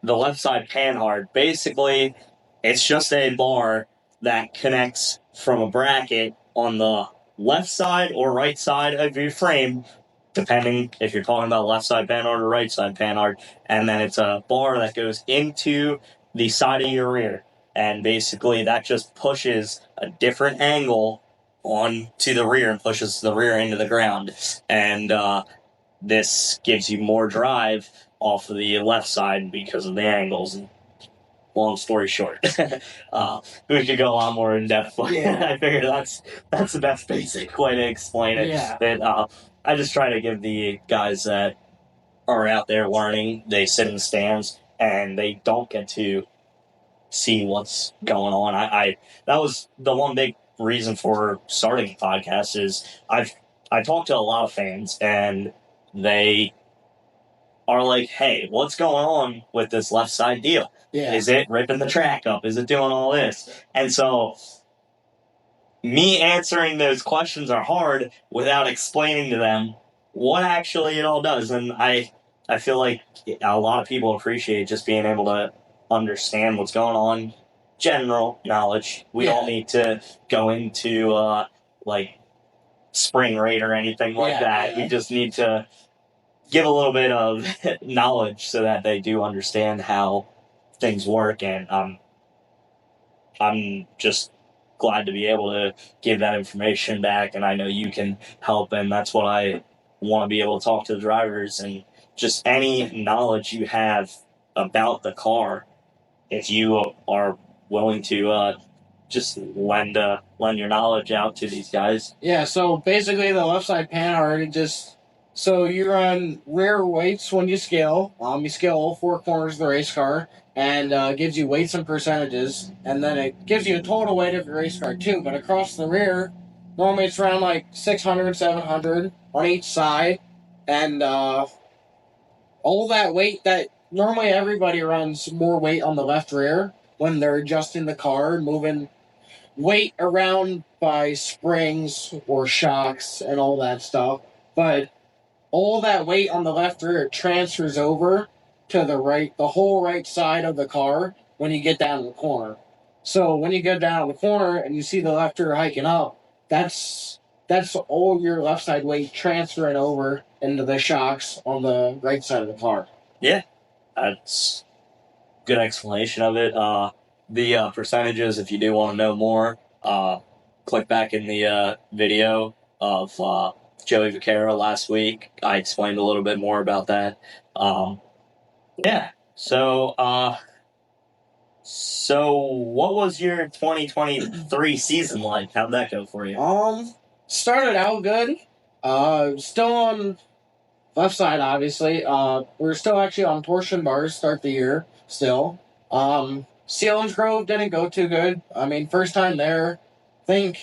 the left side panhard. Basically, it's just a bar that connects from a bracket on the left side or right side of your frame, depending if you're talking about left side panhard or right side panhard. And then it's a bar that goes into the side of your rear. And basically, that just pushes a different angle on to the rear and pushes the rear into the ground. And this gives you more drive off of the left side because of the angles. And long story short, we could go a lot more in depth. But I figure that's the best basic way to explain it. Yeah. That I just try to give the guys that are out there learning. They sit in the stands and they don't get to see what's going on. I that was the one big reason for starting the podcast is I talked to a lot of fans and they are like, hey, what's going on with this left side deal? Yeah. Is it ripping the track up? Is it doing all this? And so me answering those questions are hard without explaining to them what actually it all does. And I feel like a lot of people appreciate just being able to understand what's going on. General knowledge. We don't need to go into like spring rate or anything like that. We just need to give a little bit of knowledge so that they do understand how things work. And I'm just glad to be able to give that information back. And I know you can help. And that's what I want to be able to talk to the drivers and just any knowledge you have about the car. If you are willing to just lend your knowledge out to these guys. Yeah, so basically the left side panhard so you run rear weights when you scale. You scale all four corners of the race car and gives you weights and percentages, and then it gives you a total weight of your race car too. But across the rear, normally it's around like 600, 700 on each side, and all that weight that normally everybody runs more weight on the left rear when they're adjusting the car, moving weight around by springs or shocks and all that stuff. But all that weight on the left rear transfers over to the right, the whole right side of the car when you get down to the corner. So when you go down the corner and you see the left rear hiking up, that's all your left side weight transferring over into the shocks on the right side of the car. Yeah, that's good explanation of it. The percentages, if you do want to know more, click back in the video of Joey Vaquero last week. I explained a little bit more about that. Yeah. So what was your 2023 season like? How'd that go for you? Started out good. Still on left side, obviously. We're still actually on torsion bars start the year still. Sealands Grove didn't go too good. I mean, first time there. Think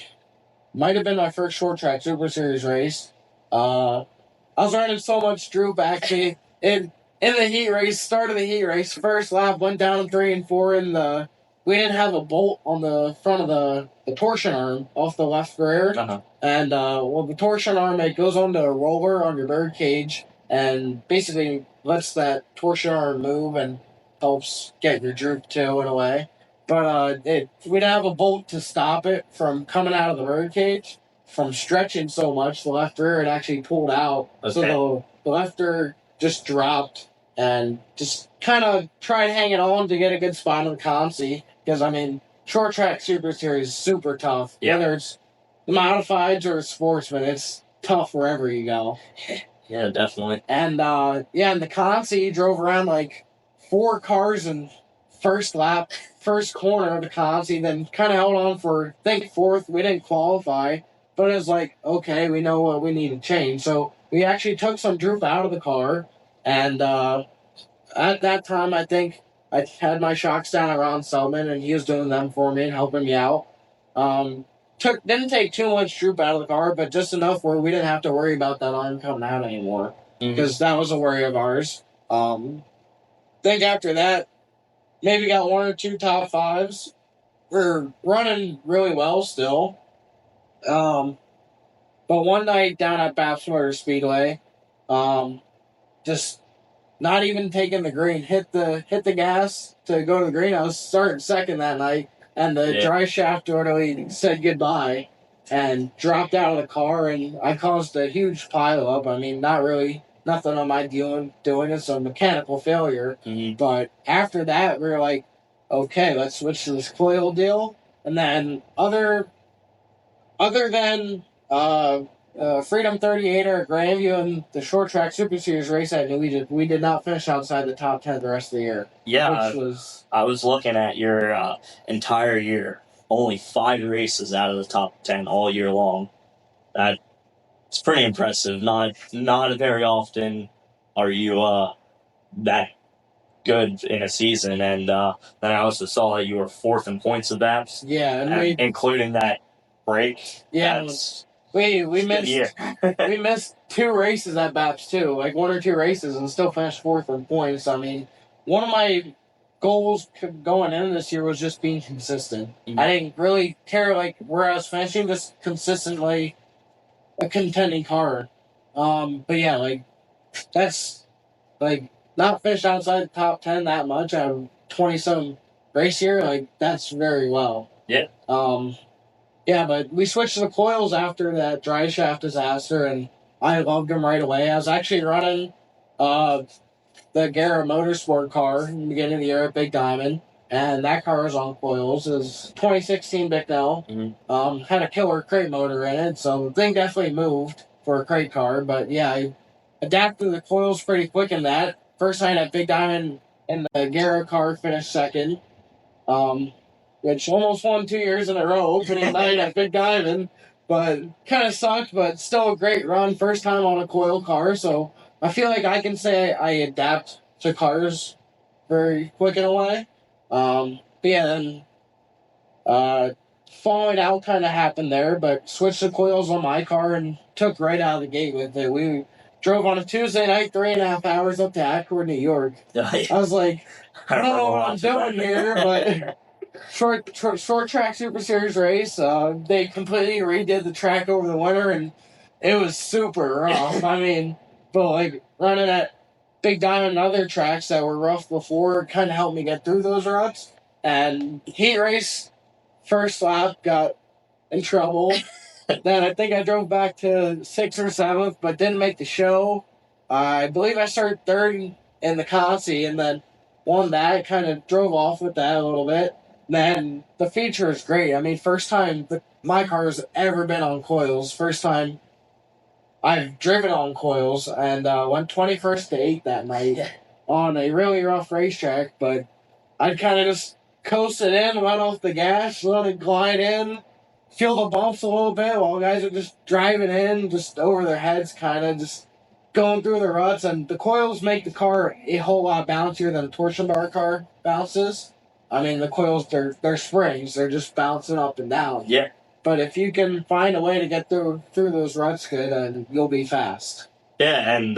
might have been my first short track Super Series race. I was running so much droop actually in the heat race. Started the heat race. First lap went down 3 and 4 in the. We didn't have a bolt on the front of the torsion arm off the left rear. Uh-huh. And the torsion arm, it goes onto a roller on your bird cage and basically lets that torsion arm move and helps get your droop too in a way. But we didn't have a bolt to stop it from coming out of the bird cage from stretching so much. The left rear it actually pulled out, so the left rear just dropped and just kind of tried hanging on to get a good spot in the consi. Because I mean, short track Super Series is super tough. Yeah. Whether it's the modifieds or sportsman, it's tough wherever you go. Yeah, definitely. And in the consi, drove around like 4 cars in first lap, first corner of the consi, then kind of held on for, I think, 4th. We didn't qualify, but it was like, okay, we know what we need to change. So we actually took some droop out of the car, and at that time, I think I had my shocks down at Ron Selman, and he was doing them for me and helping me out. Didn't take too much droop out of the car, but just enough where we didn't have to worry about that arm coming out anymore, because that was a worry of ours. think after that, maybe got one or two top fives. We're running really well still. Um, but one night down at Baps Motor Speedway, um, just not even taking the green, hit the gas to go to the green. I was starting second that night, and the dry shaft totally said goodbye and dropped out of the car, and I caused a huge pile up. I mean, not really nothing on my doing it's a mechanical failure. Mm-hmm. But after that, we were like, okay, let's switch to this coil deal, and then other than Freedom 38 or Grandview and the short track Super Series race at New Egypt, we did not finish outside the top 10 the rest of the year. Yeah, which was I was looking at your entire year. Only 5 races out of the top 10 all year long. That's pretty impressive. Not very often are you that good in a season. And then I also saw that you were fourth in points of that, yeah, and including that break. Yeah, That's we good missed year. we missed 2 races at Baps too, like 1 or 2 races, and still finished fourth in points. I mean, one of my goals going in this year was just being consistent. Mhm. I didn't really care like where I was finishing, just consistently a contending car. But yeah, like that's like not finished outside the top 10 that much out of 20 some race year. Like that's very well. Yeah. Yeah, but we switched to the coils after that dry shaft disaster, and I loved them right away. I was actually running uh, the Gara Motorsport car in the beginning of the year at Big Diamond, and that car was on coils. It was 2016 Bicknell. Mm-hmm. Had a killer crate motor in it, so the thing definitely moved for a crate car. But yeah, I adapted to the coils pretty quick in that. First night at Big Diamond in the Gara car, finished second. Um, which almost won 2 years in a row, opening night at Big Diamond, but kind of sucked, but still a great run. First time on a coil car, so I feel like I can say I adapt to cars very quick in a way. But yeah, then falling out kind of happened there, but switched the coils on my car and took right out of the gate with it. We drove on a Tuesday night, 3.5 hours up to Accord, New York. I was like, I don't know what I'm doing here, but short track Super Series race. They completely redid the track over the winter, and it was super rough. I mean, but like running at Big Diamond and other tracks that were rough before kind of helped me get through those ruts. And heat race, first lap, got in trouble. Then I think I drove back to 6th or 7th, but didn't make the show. I believe I started third in the Consi, and then won that. Kind of drove off with that a little bit. Man, the feature is great. I mean, first time my car has ever been on coils. First time I've driven on coils, and went 21st to 8th that night on a really rough racetrack. But I kind of just coasted in, went off the gas, let it glide in, feel the bumps a little bit while guys are just driving in, just over their heads, kind of just going through the ruts. And the coils make the car a whole lot bouncier than a torsion bar car bounces. I mean, the coils, they're springs. They're just bouncing up and down. Yeah. But if you can find a way to get through those ruts good, you'll be fast. Yeah, and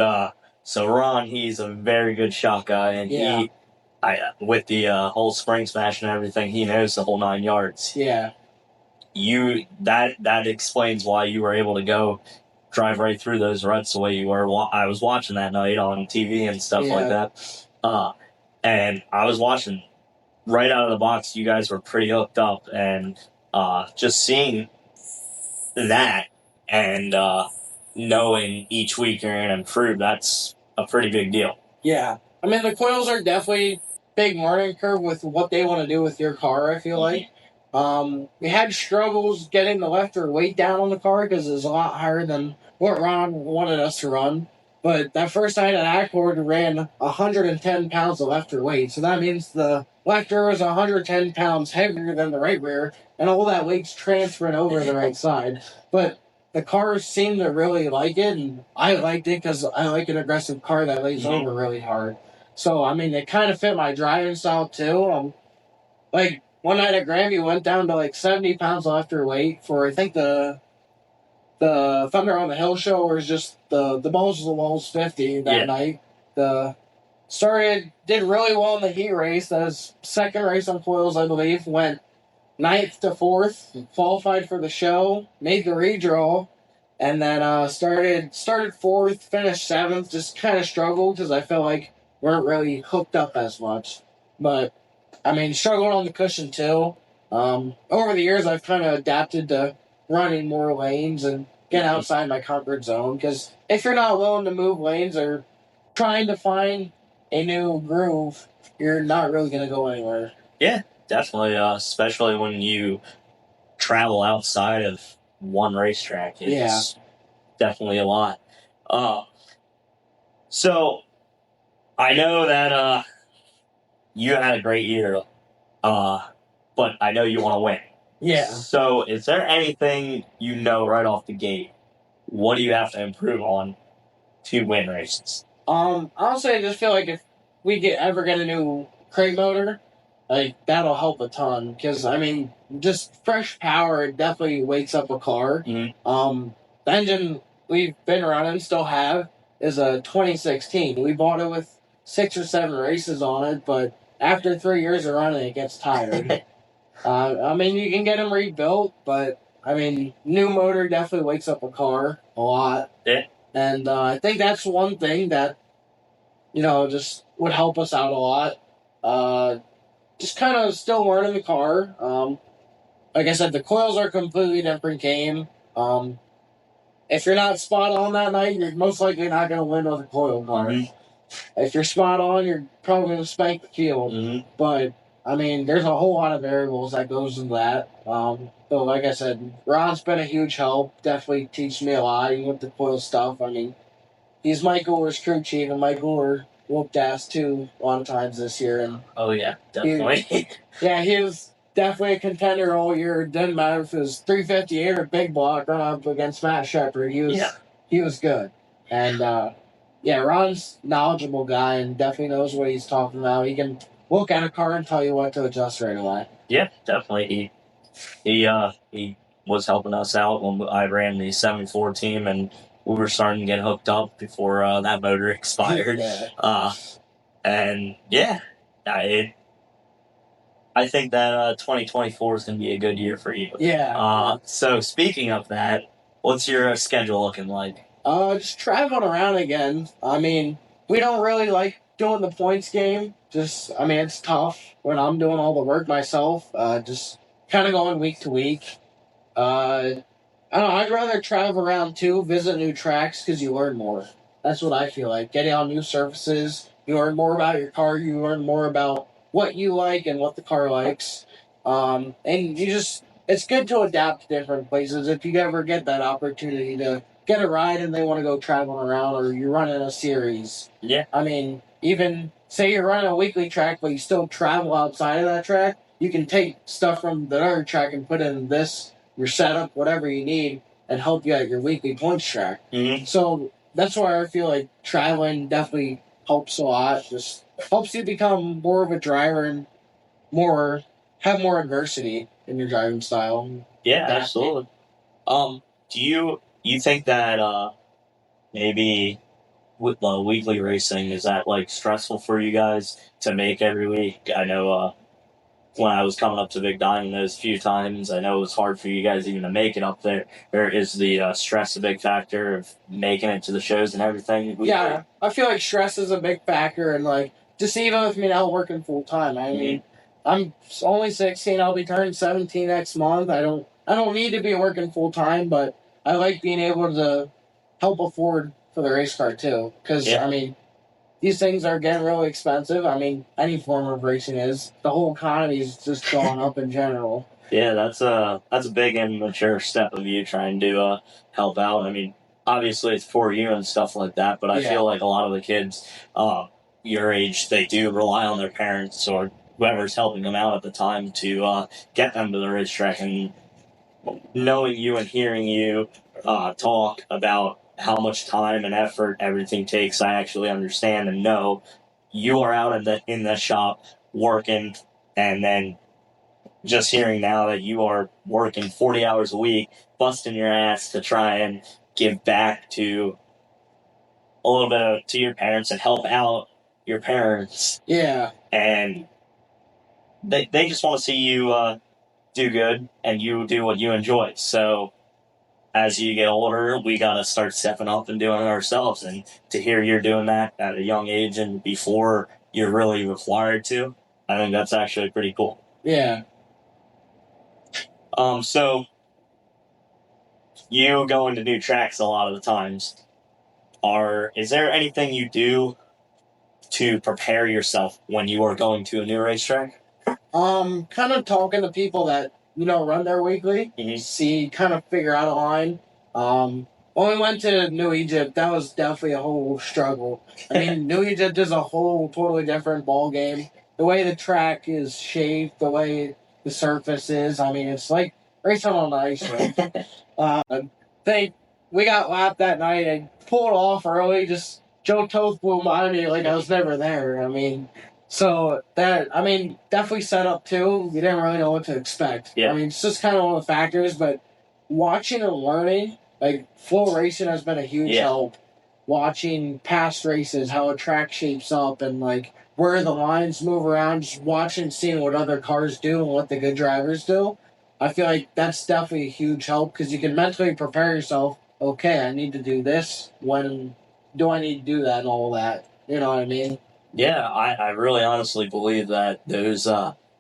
so Ron, he's a very good shot guy, and Yeah. with the whole spring smash and everything, he knows the whole 9 yards. Yeah. That explains why you were able to go drive right through those ruts the way you were. I was watching that night on TV and stuff like that, and I was watching right out of the box. You guys were pretty hooked up, and just seeing that and knowing each week you're going to improve, that's a pretty big deal. Yeah. I mean, the coils are definitely big learning curve with what they want to do with your car, I feel like. We had struggles getting the lefter weight down on the car because it's a lot higher than what Ron wanted us to run. But that first night at Accord ran 110 pounds of lefter weight. So that means the lefter was 110 pounds heavier than the right rear, and all that weight's transferring over to the right side. But the cars seemed to really like it, and I liked it because I like an aggressive car that lays over really hard. So, I mean, it kind of fit my driving style, too. Like, one night at Grandview went down to, like, 70 pounds lefter weight for, I think, the Thunder on the Hill show, or just the Balls of the Walls 50 that night. The Did really well in the heat race. That was second race on coils, I believe. Went ninth to fourth, qualified for the show, made the redraw, and then started fourth, finished seventh. Just kind of struggled because I felt like weren't really hooked up as much. But I mean, struggled on the cushion too. Over the years, I've kind of adapted to running more lanes and get outside my comfort zone. Because if you're not willing to move lanes or trying to find a new groove, you're not really going to go anywhere. Yeah, definitely. Especially when you travel outside of one racetrack. It's definitely a lot. Uh, so I know that you had a great year, but I know you want to win. Yeah. So is there anything you know right off the gate? What do you have to improve on to win races? Honestly, I just feel like if we ever get a new crate motor, like that'll help a ton. Because I mean, just fresh power it definitely wakes up a car. The engine we've been running, still have, is a 2016. We bought it with 6 or 7 races on it, but after 3 years of running, it gets tired. I mean, you can get them rebuilt, but I mean, new motor definitely wakes up a car a lot. Yeah. And I think that's one thing that just would help us out a lot. Just kind of still learning the car. Like I said, the coils are a completely different game. If you're not spot on that night, you're most likely not going to win with a coil car. If you're spot on, you're probably going to spank the field. But I mean, there's a whole lot of variables that goes into that. So like I said, Ron's been a huge help. Definitely teach me a lot, even with the coil stuff. I mean, he's Mike Gooler's crew chief, and Mike Gooler whooped ass too a lot of times this year. And oh yeah, definitely. he was definitely a contender all year. It didn't matter if it was 358 or big block run up against Matt Shepard. He was good. And Ron's knowledgeable guy and definitely knows what he's talking about. He can look at a car and tell you what to adjust right away. Yeah, definitely. He was helping us out when I ran the 74 team, and we were starting to get hooked up before that motor expired. And yeah, I think that 2024 is going to be a good year for you. Yeah. So speaking of that, what's your schedule looking like? Just traveling around again. I mean, we don't really like doing the points game. It's tough when I'm doing all the work myself. Just kind of going week to week. I don't know. I'd rather travel around too, visit new tracks because you learn more. That's what I feel like. Getting on new surfaces, you learn more about your car. You learn more about what you like and what the car likes. And it's good to adapt to different places. If you ever get that opportunity to get a ride and they want to go traveling around, or you're running a series. Yeah. I mean, even say you're running a weekly track, but you still travel outside of that track, you can take stuff from the other track and put in your setup, whatever you need, and help you at your weekly points track. So that's why I feel like traveling definitely helps a lot. Just helps you become more of a driver and have more adversity in your driving style. Yeah, absolutely. Do you think that maybe with the weekly racing, is that like stressful for you guys to make every week? I know when I was coming up to Big Diamond those few times, I know it was hard for you guys even to make it up there. Or is the stress a big factor of making it to the shows and everything? Yeah, I feel like stress is a big factor, and like just even with me now working full time. I mean, I'm only 16. I'll be turning 17 next month. I don't need to be working full time, but I like being able to help afford for the race car too. Because I mean, these things are getting really expensive. I mean, any form of racing is. The whole economy is just going up in general. Yeah, that's a big and mature step of you trying to help out. I mean, obviously it's for you and stuff like that, but I feel like a lot of the kids your age, they do rely on their parents or whoever's helping them out at the time to get them to the racetrack. And knowing you and hearing you talk about how much time and effort everything takes, I actually understand and know you are out in the shop working, and then just hearing now that you are working 40 hours a week, busting your ass to try and give back to a little bit to your parents and help out your parents, Yeah. and they just want to see you do good and you do what you enjoy. So as you get older, we gotta start stepping up and doing it ourselves. And to hear you're doing that at a young age and before you're really required to, I think that's actually pretty cool. Yeah. So you go into new tracks a lot of the times. Is there anything you do to prepare yourself when you are going to a new racetrack? Kind of talking to people that run there weekly, see, kind of figure out a line. When we went to New Egypt, that was definitely a whole struggle. I mean, New Egypt is a whole totally different ball game. The way the track is shaped, the way the surface is. I mean, it's like racing on ice. I think we got lapped that night. I pulled off early. Just Joe Toth blew by me like I was never there. I mean, so that definitely set up too. We didn't really know what to expect. Yeah. I mean, it's just kind of one of the factors. But watching and learning, like flow racing, has been a huge help. Watching past races, how a track shapes up, and like where the lines move around, just watching, seeing what other cars do and what the good drivers do. I feel like that's definitely a huge help because you can mentally prepare yourself. Okay, I need to do this. When do I need to do that and all that? You know what I mean? Yeah, I really honestly believe that those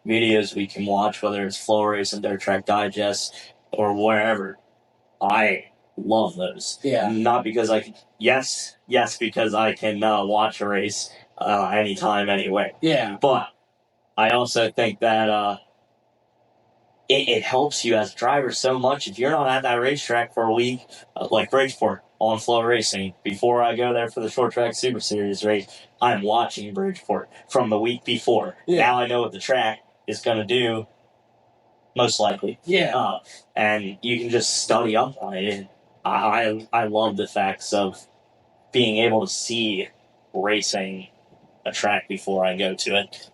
videos we can watch, whether it's Flow Race and Dirt Track Digest or wherever, I love those. Yeah. Not because I can, yes, because I can watch a race anytime, anyway. Yeah. But I also think that it helps you as a driver so much. If you're not at that racetrack for a week, like Bridgeport on Flow Racing, before I go there for the Short Track Super Series race, I'm watching Bridgeport from the week before. Yeah. Now I know what the track is going to do, most likely. Yeah. And you can just study up on it. I love the facts of being able to see racing a track before I go to it.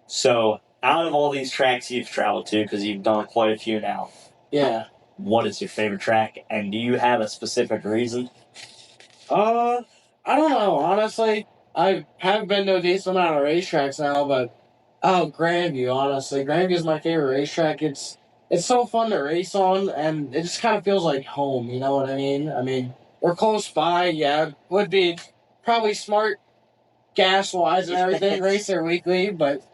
So out of all these tracks you've traveled to, because you've done quite a few now, Yeah. what is your favorite track, and do you have a specific reason? I don't know. Honestly, I have been to a decent amount of racetracks now, but Grandview. Honestly, Grandview is my favorite racetrack. It's so fun to race on, and it just kind of feels like home. You know what I mean? I mean, we're close by. Yeah, would be probably smart gas wise and everything. Race there weekly, but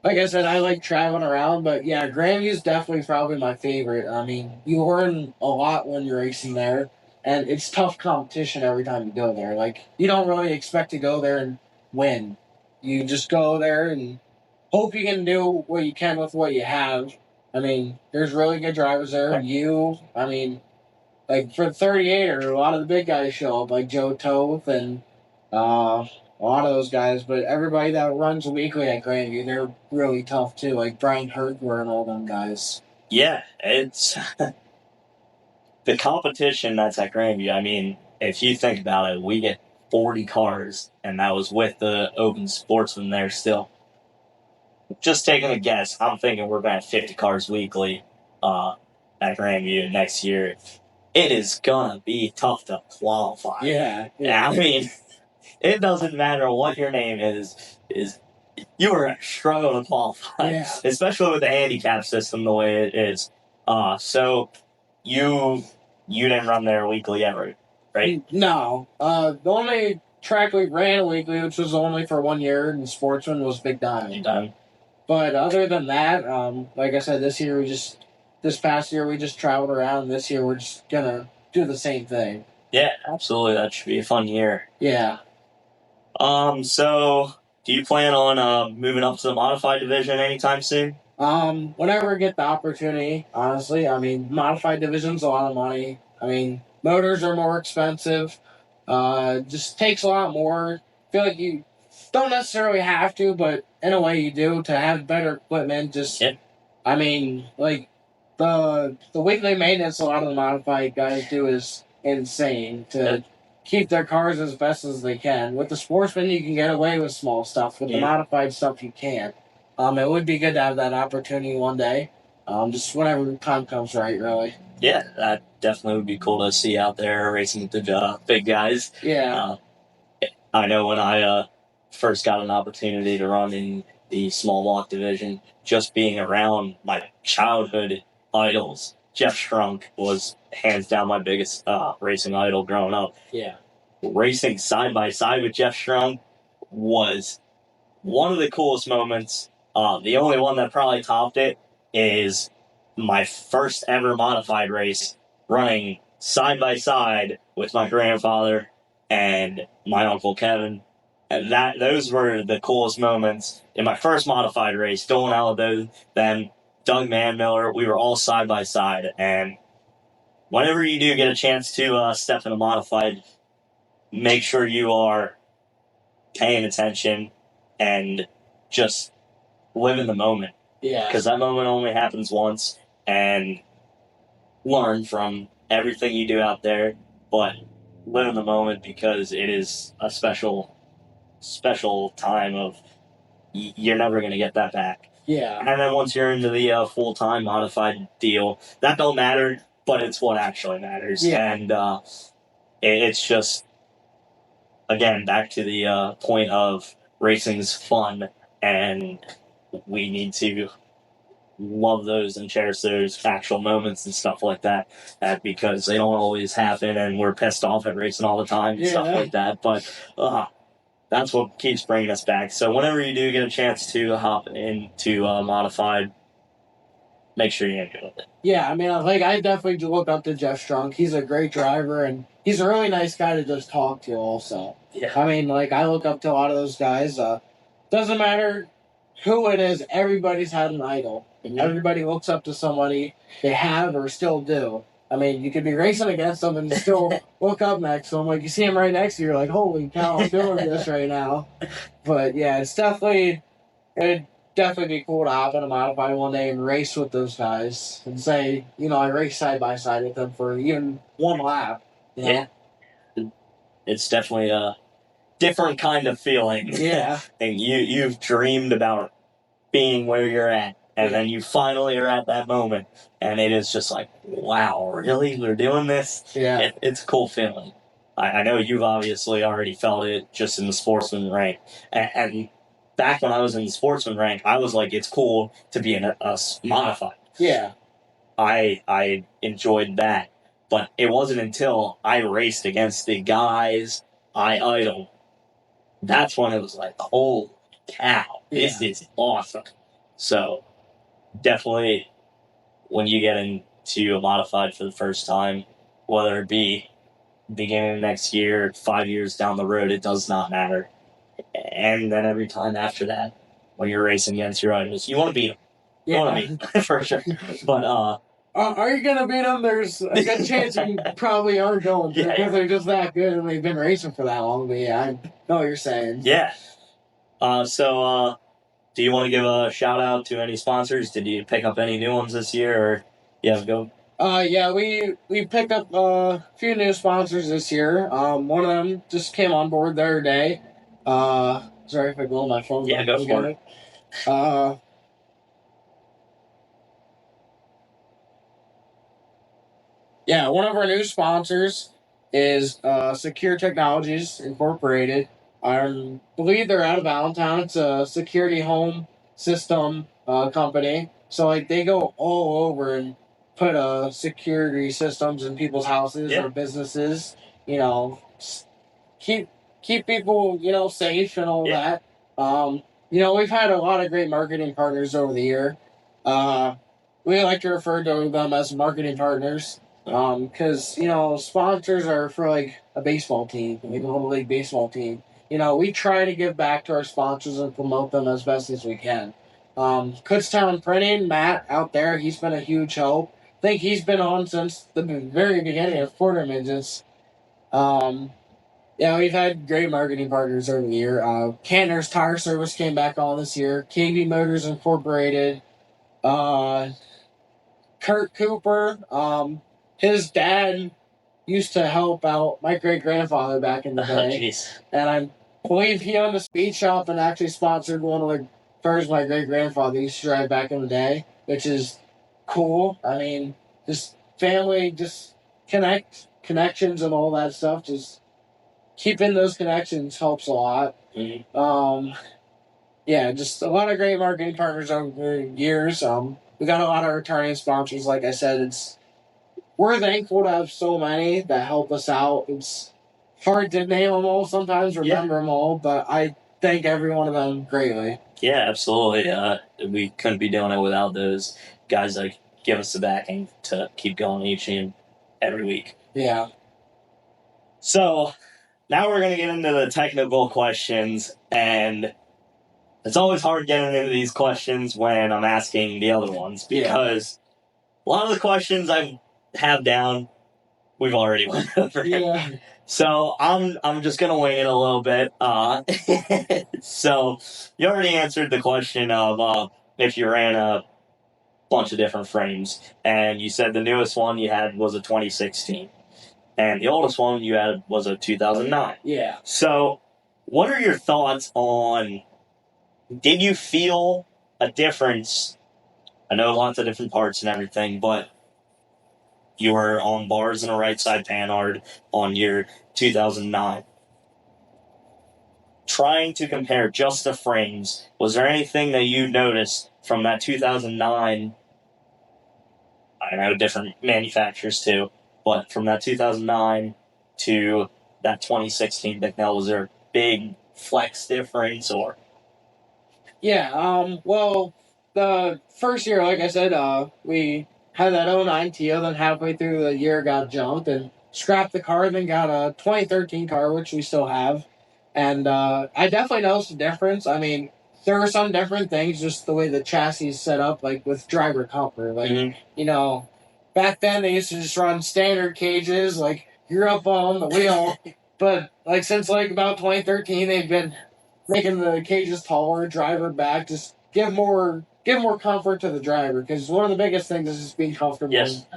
like I said, I like traveling around. But yeah, Grandview's definitely probably my favorite. I mean, you learn a lot when you're racing there, and it's tough competition every time you go there. Like you don't really expect to go there and win. You just go there and hope you can do what you can with what you have. I mean, there's really good drivers there. I mean, like for the 38 or a lot of the big guys show up, like Joe Toth and a lot of those guys. But everybody that runs weekly at Grandview, they're really tough too. Like Brian Hertwer and all them guys. Yeah, it's the competition that's at Grandview. I mean, if you think about it, we get 40 cars, and that was with the open sportsman there still. Just taking a guess, I'm thinking we're going to have 50 cars weekly at Grandview next year. It is going to be tough to qualify. Yeah. I mean, it doesn't matter what your name is you are struggling to qualify. Yeah. Especially with the handicap system the way it is. So you didn't run there weekly ever, right? No. The only track we ran weekly, which was only for 1 year in Sportsman, was Big Diamond. Big Diamond. But other than that, like I said, this past year we just traveled around. This year we're just gonna do the same thing. Yeah, absolutely. That should be a fun year. Yeah. So do you plan on moving up to the modified division anytime soon? Whenever I get the opportunity, honestly. I mean, modified division's a lot of money. I mean, motors are more expensive. Just takes a lot more. Feel like you don't necessarily have to, but in a way you do to have better equipment. Just, Yep. I mean, like the weekly maintenance a lot of the modified guys do is insane to keep their cars as best as they can. With the sportsman, you can get away with small stuff. With the modified stuff, you can't. It would be good to have that opportunity one day. Just whenever the time comes right, really. Yeah, that definitely would be cool to see out there racing with the big guys. Yeah. I know when I first got an opportunity to run in the small walk division, just being around my childhood idols, Jeff Strunk was hands down my biggest racing idol growing up. Yeah. Racing side by side with Jeff Strunk was one of the coolest moments. The only one that probably topped it is my first ever modified race, running side by side with my grandfather and my uncle Kevin. And those were the coolest moments in my first modified race. Going out with them, Doug Manmiller, we were all side by side. And whenever you do get a chance to step in a modified, make sure you are paying attention and just live in the moment. Yeah. Because that moment only happens once, and learn from everything you do out there, but live in the moment because it is a special, special time of you're never going to get that back. Yeah. And then once you're into the full-time modified deal, that don't matter, but it's what actually matters. Yeah. And it's just, again, back to the point of racing's fun, and we need to love those and cherish those actual moments and stuff like that, because they don't always happen, and we're pissed off at racing all the time and stuff like that. But that's what keeps bringing us back. So whenever you do get a chance to hop into modified, make sure you enjoy it. Yeah, I mean, like, I definitely do look up to Jeff Strunk. He's a great driver, and he's a really nice guy to just talk to also. Yeah. I mean, like, I look up to a lot of those guys. Doesn't matter who it is, everybody's had an idol. Mhm. Everybody looks up to somebody they have or still do. I mean, you could be racing against them and still look up next to them. Like, you see him right next to you, you're like, holy cow, I'm doing this right now. But, yeah, it'd definitely be cool to hop in a modified one day and race with those guys and say, you know, I raced side by side with them for even one lap. You know? Yeah. It's definitely a different kind of feeling. Yeah. And you've dreamed about being where you're at, and then you finally are at that moment, and it is just like, wow, really? We're doing this? Yeah. It's a cool feeling. I know you've obviously already felt it just in the sportsman rank. And back when I was in the sportsman rank, I was like, it's cool to be in a modified. Yeah. I enjoyed that. But it wasn't until I raced against the guys I idol, that's when it was like, holy cow, this is awesome. So definitely when you get into a modified for the first time, whether it be beginning of next year, 5 years down the road, it does not matter. And then every time after that, when you're racing against your idols, you want to beat them. You want to beat them, for sure. But are you gonna beat them? There's a good chance you probably are going to, because they're just that good and they've been racing for that long. But yeah, I know what you're saying. Yeah. So do you want to give a shout out to any sponsors? Did you pick up any new ones this year, or go? Yeah, we picked up a few new sponsors this year. One of them just came on board the other day. Sorry if I blow my phone. Yeah, go for it. Yeah, one of our new sponsors is Secure Technologies Incorporated. I believe they're out of Allentown. It's a security home system company. So, like, they go all over and put security systems in people's houses or businesses. You know, keep people, you know, safe and all that. You know, we've had a lot of great marketing partners over the year. We like to refer to them as marketing partners. Because, you know, sponsors are for, like, a baseball team, like a little league baseball team. You know, we try to give back to our sponsors and promote them as best as we can. Kutztown Printing, Matt out there, he's been a huge help. I think he's been on since the very beginning of Quarter Midgets. Yeah, we've had great marketing partners over the year. Canter's Tire Service came back on this year. KB Motors Incorporated. Kurt Cooper. His dad used to help out my great-grandfather back in the day. And I believe he owned a speed shop and actually sponsored one of the cars my great-grandfather used to drive back in the day, which is cool. I mean, just family, just connections and all that stuff. Just keeping those connections helps a lot. Mm-hmm. Yeah, just a lot of great marketing partners over the years. We got a lot of returning sponsors. Like I said, we're thankful to have so many that help us out. It's hard to name them all sometimes, remember them all, but I thank every one of them greatly. Yeah, absolutely. We couldn't be doing it without those guys that give us the backing to keep going each and every week. Yeah. So now we're going to get into the technical questions, and it's always hard getting into these questions when I'm asking the other ones because a lot of the questions I have down, we've already went over. Yeah. So I'm just gonna wing it a little bit. So you already answered the question of if you ran a bunch of different frames, and you said the newest one you had was a 2016, and the oldest one you had was a 2009. Yeah. So, what are your thoughts on? Did you feel a difference? I know lots of different parts and everything, but you were on bars and a right side panhard on your 2009. Trying to compare just the frames, was there anything that you noticed from that 2009? I know different manufacturers too, but from that 2009 to that 2016 Bicknell, was there a big flex difference or? Yeah, well, the first year, like I said, we had that '09 Tio, then halfway through the year got jumped and scrapped the car, then got a 2013 car, which we still have. And I definitely noticed a difference. I mean, there were some different things, just the way the chassis is set up, like with driver comfort. Like, you know, back then they used to just run standard cages, like you're up on the wheel. But like since like about 2013, they've been making the cages taller, driver back, just give more comfort to the driver because one of the biggest things is just being comfortable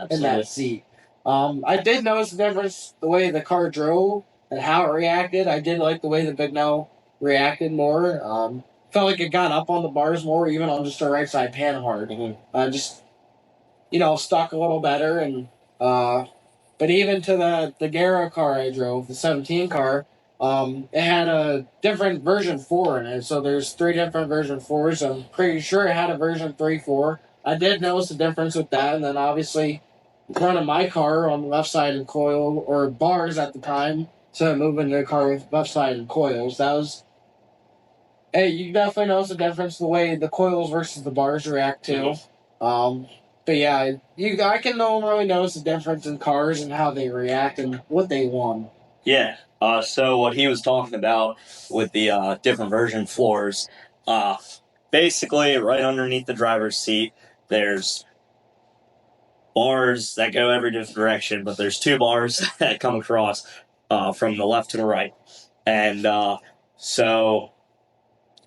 in that seat. I did notice the difference the way the car drove and how it reacted. I did like the way the Big No reacted more. Felt like it got up on the bars more, even on just a right side pan hard. Just stuck a little better and but even to the Gara car I drove, the 17 car, it had a different version 4 in it. So there's 3 different version 4s. I'm pretty sure it had a version 3.4. I did notice a difference with that. And then obviously running my car on the left side and coil, or bars at the time, so moving the car with left side and coils. That was, hey, you definitely notice the difference the way the coils versus the bars react too. But yeah, I can normally notice the difference in cars and how they react and what they want. Yeah. So what he was talking about with the different version floors, basically right underneath the driver's seat, there's bars that go every different direction, but there's 2 bars that come across from the left to the right, and so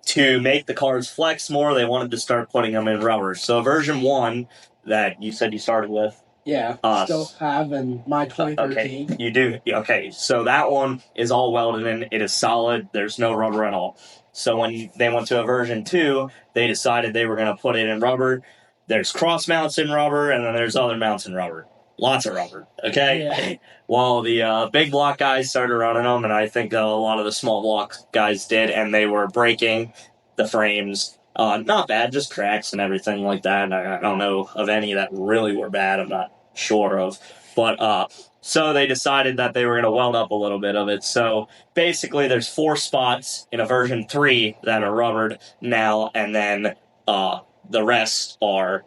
to make the cars flex more, they wanted to start putting them in rubber. So version 1 that you said you started with. Yeah, still have in my 2013. Okay, you do. Okay, so that one is all welded in. It is solid. There's no rubber at all. So when they went to a version 2, they decided they were going to put it in rubber. There's cross mounts in rubber, and then there's other mounts in rubber. Lots of rubber. Okay. Yeah. Well, the big block guys started running them, and I think a lot of the small block guys did, and they were breaking the frames. Not bad, just cracks and everything like that. I don't know of any that really were bad. I'm not sure of. But so they decided that they were going to weld up a little bit of it. So basically, there's 4 spots in a version 3 that are rubbered now, and then the rest are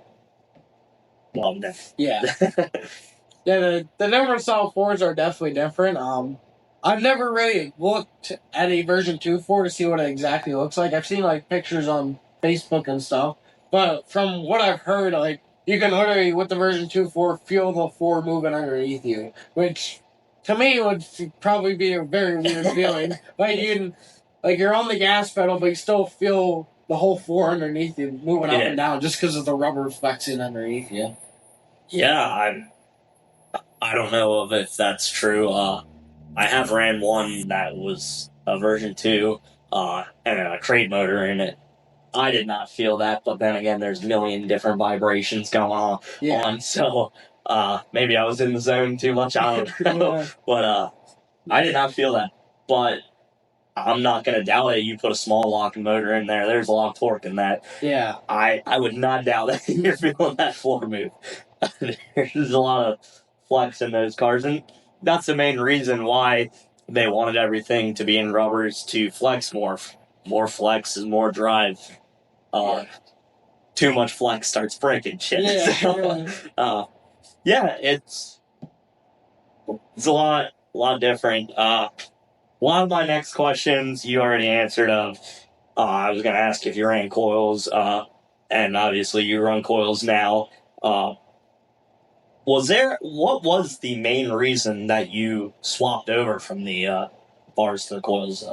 welded. Yeah. Yeah, the number solid 4s are definitely different. I've never really looked at a version 2 4 to see what it exactly looks like. I've seen like pictures on Facebook and stuff, but from what I've heard, like you can literally with the version 2 4 feel the 4 moving underneath you, which to me would probably be a very weird feeling. Like you're on the gas pedal, but you still feel the whole 4 underneath you moving up and down just because of the rubber flexing underneath you. Yeah, I don't know if that's true. I have ran one that was a version 2 and a crate motor in it. I did not feel that, but then again, there's a million different vibrations going on. So maybe I was in the zone too much. I don't know. But I did not feel that. but I'm not going to doubt it. You put a small lock motor in there, there's a lot of torque in that. Yeah. I would not doubt that you're feeling that floor move. There's a lot of flex in those cars, and that's the main reason why they wanted everything to be in rubbers to flex more. More flex is more drive. Too much flex starts breaking shit. Yeah. So, yeah, it's a lot different. One of my next questions you already answered. I was going to ask if you ran coils, and obviously you run coils now. What was the main reason that you swapped over from the bars to the coils?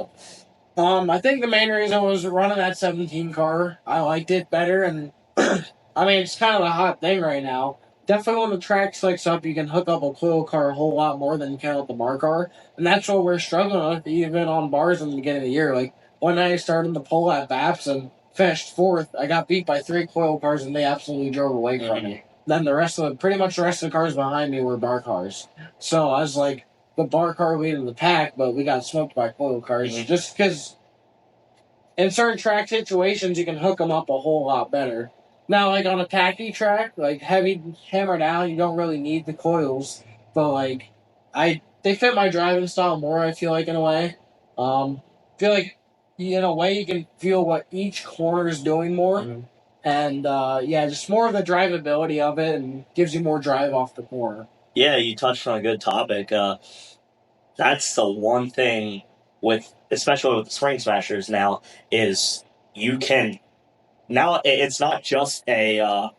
I think the main reason was running that 17 car. I liked it better, and I mean, it's kind of a hot thing right now. Definitely when the track slicks up, you can hook up a coil car a whole lot more than you can with the bar car. And that's what we're struggling with even on bars in the beginning of the year. Like, one night I started the pole at BAPS and finished fourth. I got beat by 3 coil cars and they absolutely drove away from me. Then pretty much the rest of the cars behind me were bar cars. So I was like the bar car leading the pack, but we got smoked by coil cars just because in certain track situations you can hook them up a whole lot better. Now, like on a tacky track, like heavy hammer down, you don't really need the coils. But like, they fit my driving style more. I feel like in a way, feel like in a way you can feel what each corner is doing more, and yeah, just more of the drivability of it, and gives you more drive off the corner. Yeah, you touched on a good topic. That's the one thing especially with the Spring Smashers now, is you can now it's not just a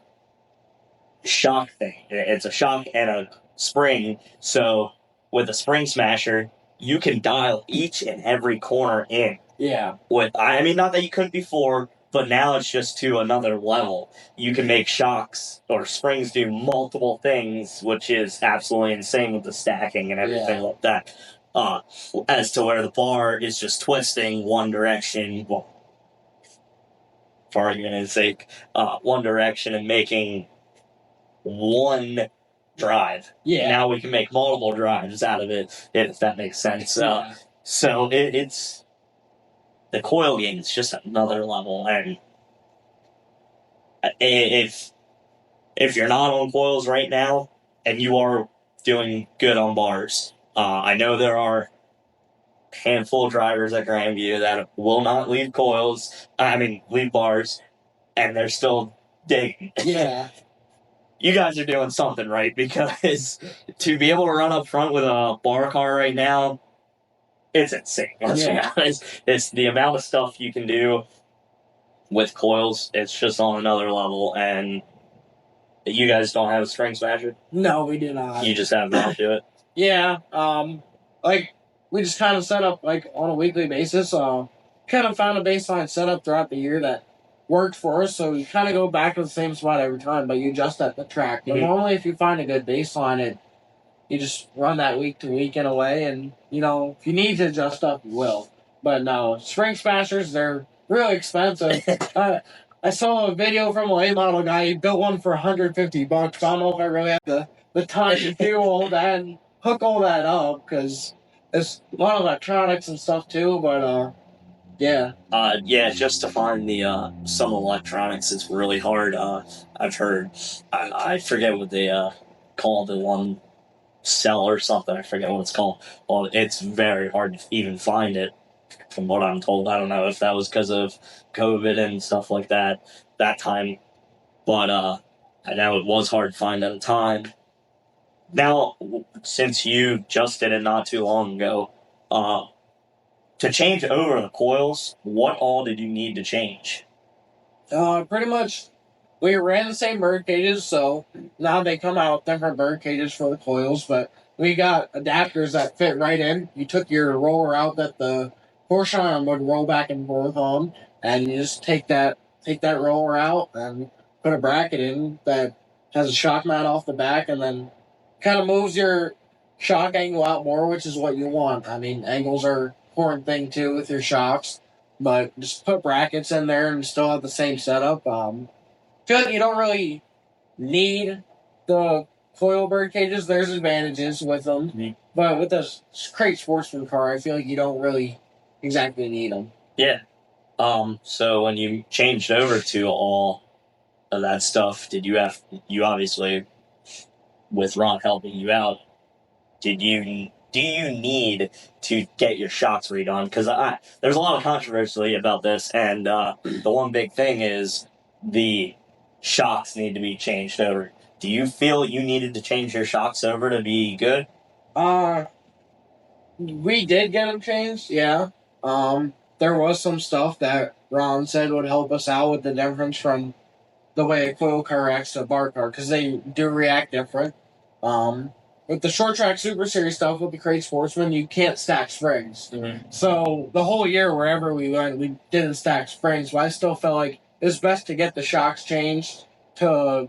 shock thing. It's a shock and a spring. So with a Spring Smasher, you can dial each and every corner in. Yeah. I mean, not that you couldn't before, but now it's just to another level. You can make shocks or springs do multiple things, which is absolutely insane with the stacking and everything like that. As to where the bar is just twisting one direction, well, for argument's sake, one direction and making one drive. Yeah. Now we can make multiple drives out of it, if that makes sense. So it's the coil game is just another level, and if you're not on coils right now and you are doing good on bars, I know there are a handful of drivers at Grandview that will not leave coils. Leave bars, and they're still digging. Yeah. You guys are doing something right, because to be able to run up front with a bar car right now, it's insane. Let's be honest. It's the amount of stuff you can do with coils. It's just on another level, and you guys don't have a Spring Smasher? No, we do not. You just have to do it? Yeah. Like, we just kind of set up, like, on a weekly basis. Kind of found a baseline setup throughout the year that worked for us, so you kind of go back to the same spot every time, but you adjust at the track. But normally, if you find a good baseline, you just run that week to week in a way, and, if you need to adjust up, you will. But no, Spring Smashers, they're really expensive. I saw a video from a late model guy. He built one for $150. I don't know if I really have the time to do all that and hook all that up, because it's a lot of electronics and stuff too. But yeah. Yeah, just to find the some electronics is really hard. I've heard. I forget what they call the one cell or something. I forget what it's called. Well, it's very hard to even find it, from what I'm told. I don't know if that was because of COVID and stuff like that time, but I know it was hard to find at the time. Now, since you just did it not too long ago, to change over the coils, what all did you need to change? Pretty much, we ran the same bird cages, so now they come out different bird cages for the coils, but we got adapters that fit right in. You took your roller out that the Porsche arm would roll back and forth on, and you just take that roller out and put a bracket in that has a shock mount off the back, and then kind of moves your shock angle out more, which is what you want. I mean, angles are an important thing too with your shocks, but just put brackets in there and still have the same setup. Feel like you don't really need the coil bird cages. There's advantages with them, But with the crate sportsman car, I feel like you don't really exactly need them. Yeah. So when you changed over to all of that stuff, you obviously, with Ron helping you out, do you need to get your shocks redone? Because there's a lot of controversy about this, and the one big thing is the shocks need to be changed over. Do you feel you needed to change your shocks over to be good? Uh, we did get them changed, yeah. There was some stuff that Ron said would help us out with the difference from the way a coil car reacts to a bar car, because they do react different. Um, with the short track super series stuff with the crate sportsman, you can't stack springs. Mm-hmm. So the whole year, wherever we went, we didn't stack springs. But I still felt like it was best to get the shocks changed to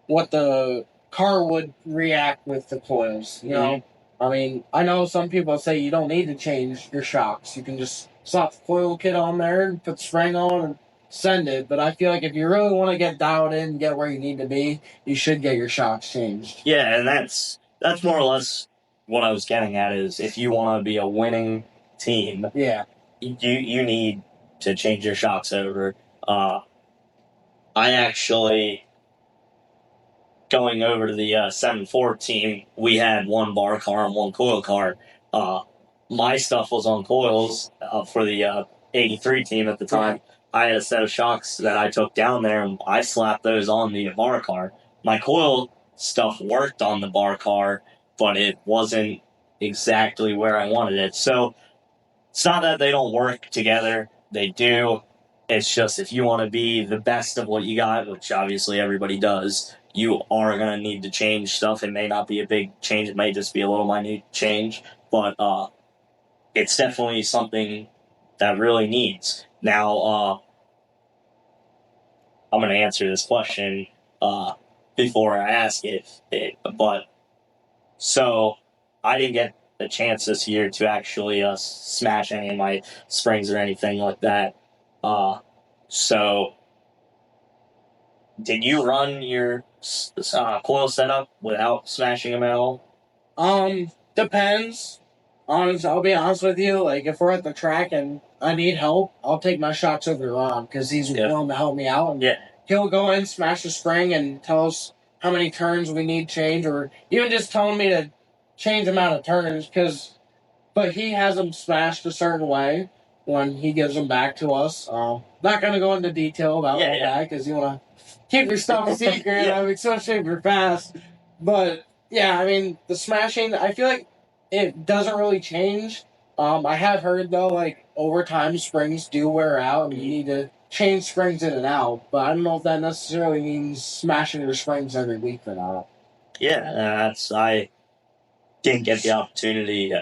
what the car would react with the coils. You know, I mean, I know some people say you don't need to change your shocks. You can just slap the coil kit on there and put the spring on and send it. But I feel like if you really want to get dialed in and get where you need to be, you should get your shocks changed. Yeah, and that's more or less what I was getting at. Is if you want to be a winning team, Yeah. you need to change your shocks over. I actually, going over to the 7-4 team, we had one bar car and one coil car. Uh, my stuff was on coils for the 83 team at the time. I had a set of shocks that I took down there, and I slapped those on the bar car. My coil stuff worked on the bar car, but it wasn't exactly where I wanted it. So it's not that they don't work together. They do. It's just if you want to be the best of what you got, which obviously everybody does, you are going to need to change stuff. It may not be a big change. It may just be a little minute change. But it's definitely something that really needs. Now, I'm going to answer this question before I ask it. But so I didn't get a chance this year to actually smash any of my springs or anything like that. So did you run your coil setup without smashing them at all? Depends. Honest, I'll be honest with you. Like, if we're at the track and I need help, I'll take my shots over to Ron because he's willing to help me out. And he'll go in, smash the spring, and tell us how many turns we need change, or even just telling me to change the amount of turns. But he has them smashed a certain way when he gives them back to us. Not gonna go into detail about all that because you want to keep your stuff secret. I mean, especially if you're fast. But yeah, I mean, the smashing, I feel like it doesn't really change. I have heard though, like over time, springs do wear out, and you need to change springs in and out. But I don't know if that necessarily means smashing your springs every week or not. Yeah, I didn't get the opportunity.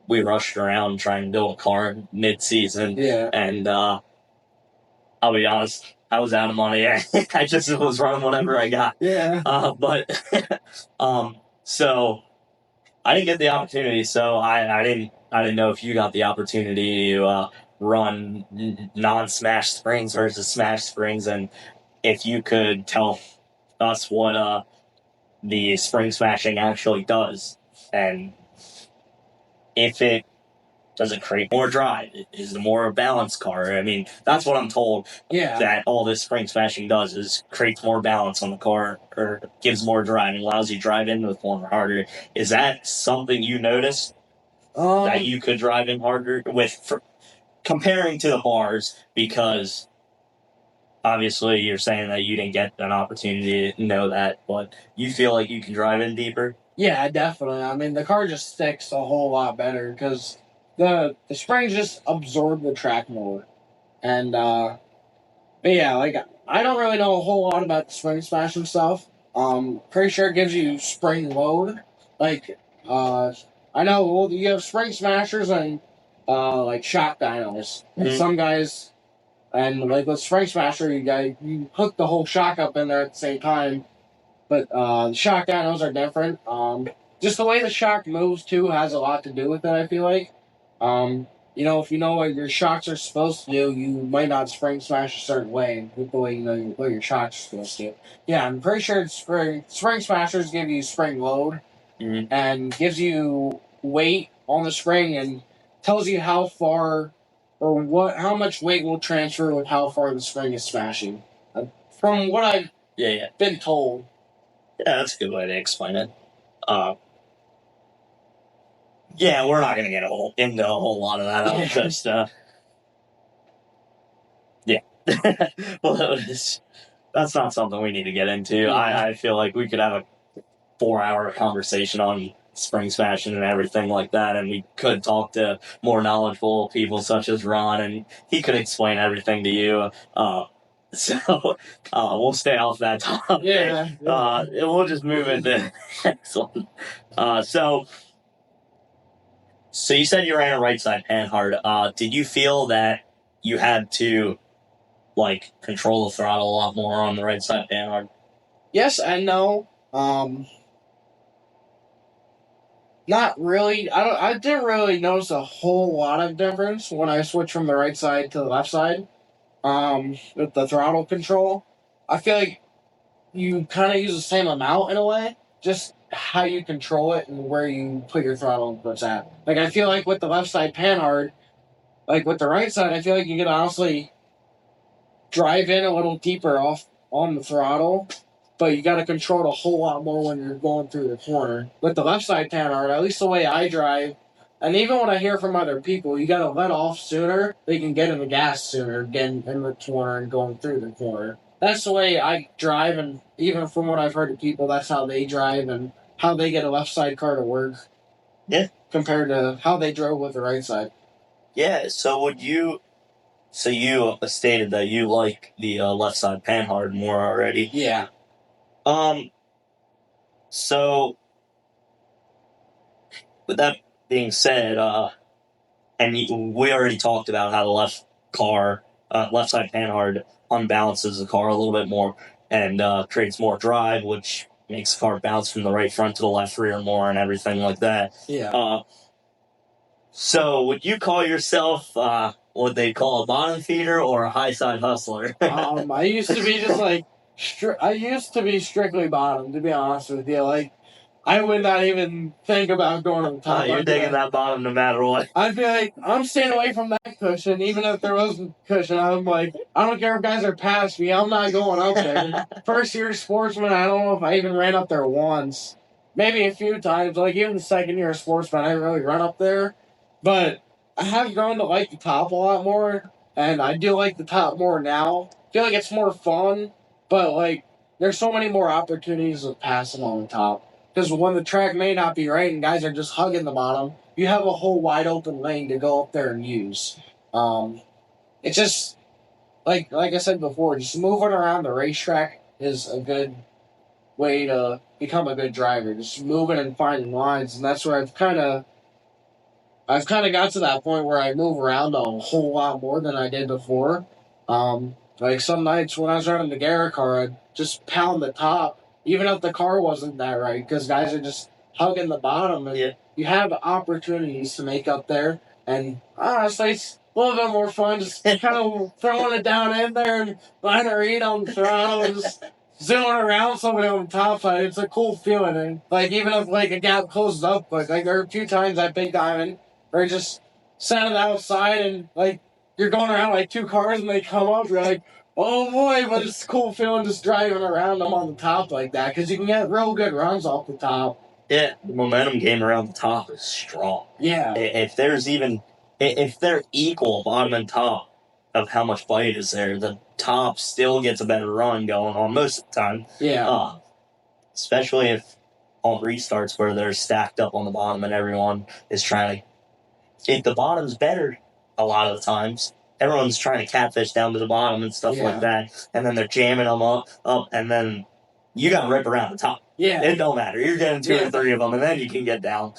We rushed around trying to build a car mid-season, and I'll be honest, I was out of money. I just was running whatever I got. But so I didn't get the opportunity. So I didn't know if you got the opportunity to run non-smash springs versus smash springs, and if you could tell us what the spring smashing actually does, and if it does it create more drive? Is it more a balanced car? I mean, that's what I'm told. That all this spring smashing does is creates more balance on the car, or gives more drive and allows you to drive in with more harder. Is that something you noticed that you could drive in harder with, comparing to the bars? Because obviously you're saying that you didn't get an opportunity to know that, but you feel like you can drive in deeper? Yeah, Definitely. I mean, the car just sticks a whole lot better because the springs just absorb the track more. And but yeah, like I don't really know a whole lot about the spring smashing stuff. Pretty sure it gives you spring load. Like I know you have spring smashers and like shock dynos. And some guys, and like with spring smasher, you hook the whole shock up in there at the same time. But the shock dynos are different. Just the way the shock moves too has a lot to do with it. I feel like. If you know what your shocks are supposed to do, you might not spring smash a certain way with the way you know what your shocks are supposed to. Yeah, I'm pretty sure spring smashers give you spring load, and gives you weight on the spring and tells you how far or how much weight will transfer with how far the spring is smashing. From what I've been told. Yeah, that's a good way to explain it. Yeah, we're not going to get into a whole lot of that. I'll just, yeah. Well, that's not something we need to get into. Yeah. I feel like we could have a 4-hour conversation on spring smashing and everything like that, and we could talk to more knowledgeable people such as Ron, and he could explain everything to you. So we'll stay off that topic. Yeah. We'll just move into the next one. So you said you ran a right side panhard. Did you feel that you had to control the throttle a lot more on the right side panhard? Yes and no. Not really. I didn't really notice a whole lot of difference when I switched from the right side to the left side. With the throttle control, I feel like you kind of use the same amount in a way, just how you control it and where you put your throttle inputs at. Like I feel like with the left side panhard, like with the right side, I feel like you can honestly drive in a little deeper off on the throttle, but you got to control it a whole lot more when you're going through the corner. With the left side panhard, at least the way I drive, and even what I hear from other people, you got to let off sooner. They can get in the gas sooner, getting in the corner and going through the corner. That's the way I drive, and even from what I've heard of people, that's how they drive and how they get a left side car to work. Yeah. Compared to how they drove with the right side. Yeah. So you stated that you like the left side panhard more already. Yeah. So with that being said, and we already talked about how the left side panhard unbalances the car a little bit more and creates more drive, which makes the car bounce from the right front to the left rear more and everything like that. Yeah. So would you call yourself what they call a bottom feeder or a high side hustler? I used to be just like, I used to be strictly bottom, to be honest with you. Like, I would not even think about going to the top. You're digging that bottom no matter what. I'd be like, I'm staying away from that cushion, even if there wasn't cushion. I'm like, I don't care if guys are past me, I'm not going up there. First year sportsman, I don't know if I even ran up there once. Maybe a few times. Like, even the second year sportsman, I didn't really run up there. But I have grown to like the top a lot more, and I do like the top more now. I feel like it's more fun, but like, there's so many more opportunities of passing on the top. Because when the track may not be right and guys are just hugging the bottom, you have a whole wide open lane to go up there and use. It's just like I said before, just moving around the racetrack is a good way to become a good driver. Just moving and finding lines, and that's where I've kind of got to that point where I move around a whole lot more than I did before. Like some nights when I was running the Garrett car, I'd just pound the top, even if the car wasn't that right, because guys are just hugging the bottom, and you have opportunities to make up there. And honestly, it's a little bit more fun just kind of throwing it down in there and letting her eat on the throttle and just zooming around somebody on the top side. It's a cool feeling. And like even if like a gap closes up, like there are a few times at Big Diamond or just standing outside and like you're going around like two cars and they come up, you're like, oh boy, but it's a cool feeling just driving around them on the top like that because you can get real good runs off the top. Yeah, the momentum game around the top is strong. Yeah. If they're equal bottom and top of how much bite is there, the top still gets a better run going on most of the time. Yeah. Especially if on restarts where they're stacked up on the bottom and everyone is trying to. If the bottom's better, a lot of the times everyone's trying to catfish down to the bottom and stuff like that, and then they're jamming them up, and then you got to rip around the top. Yeah. It don't matter. You're getting two or three of them, and then you can get down.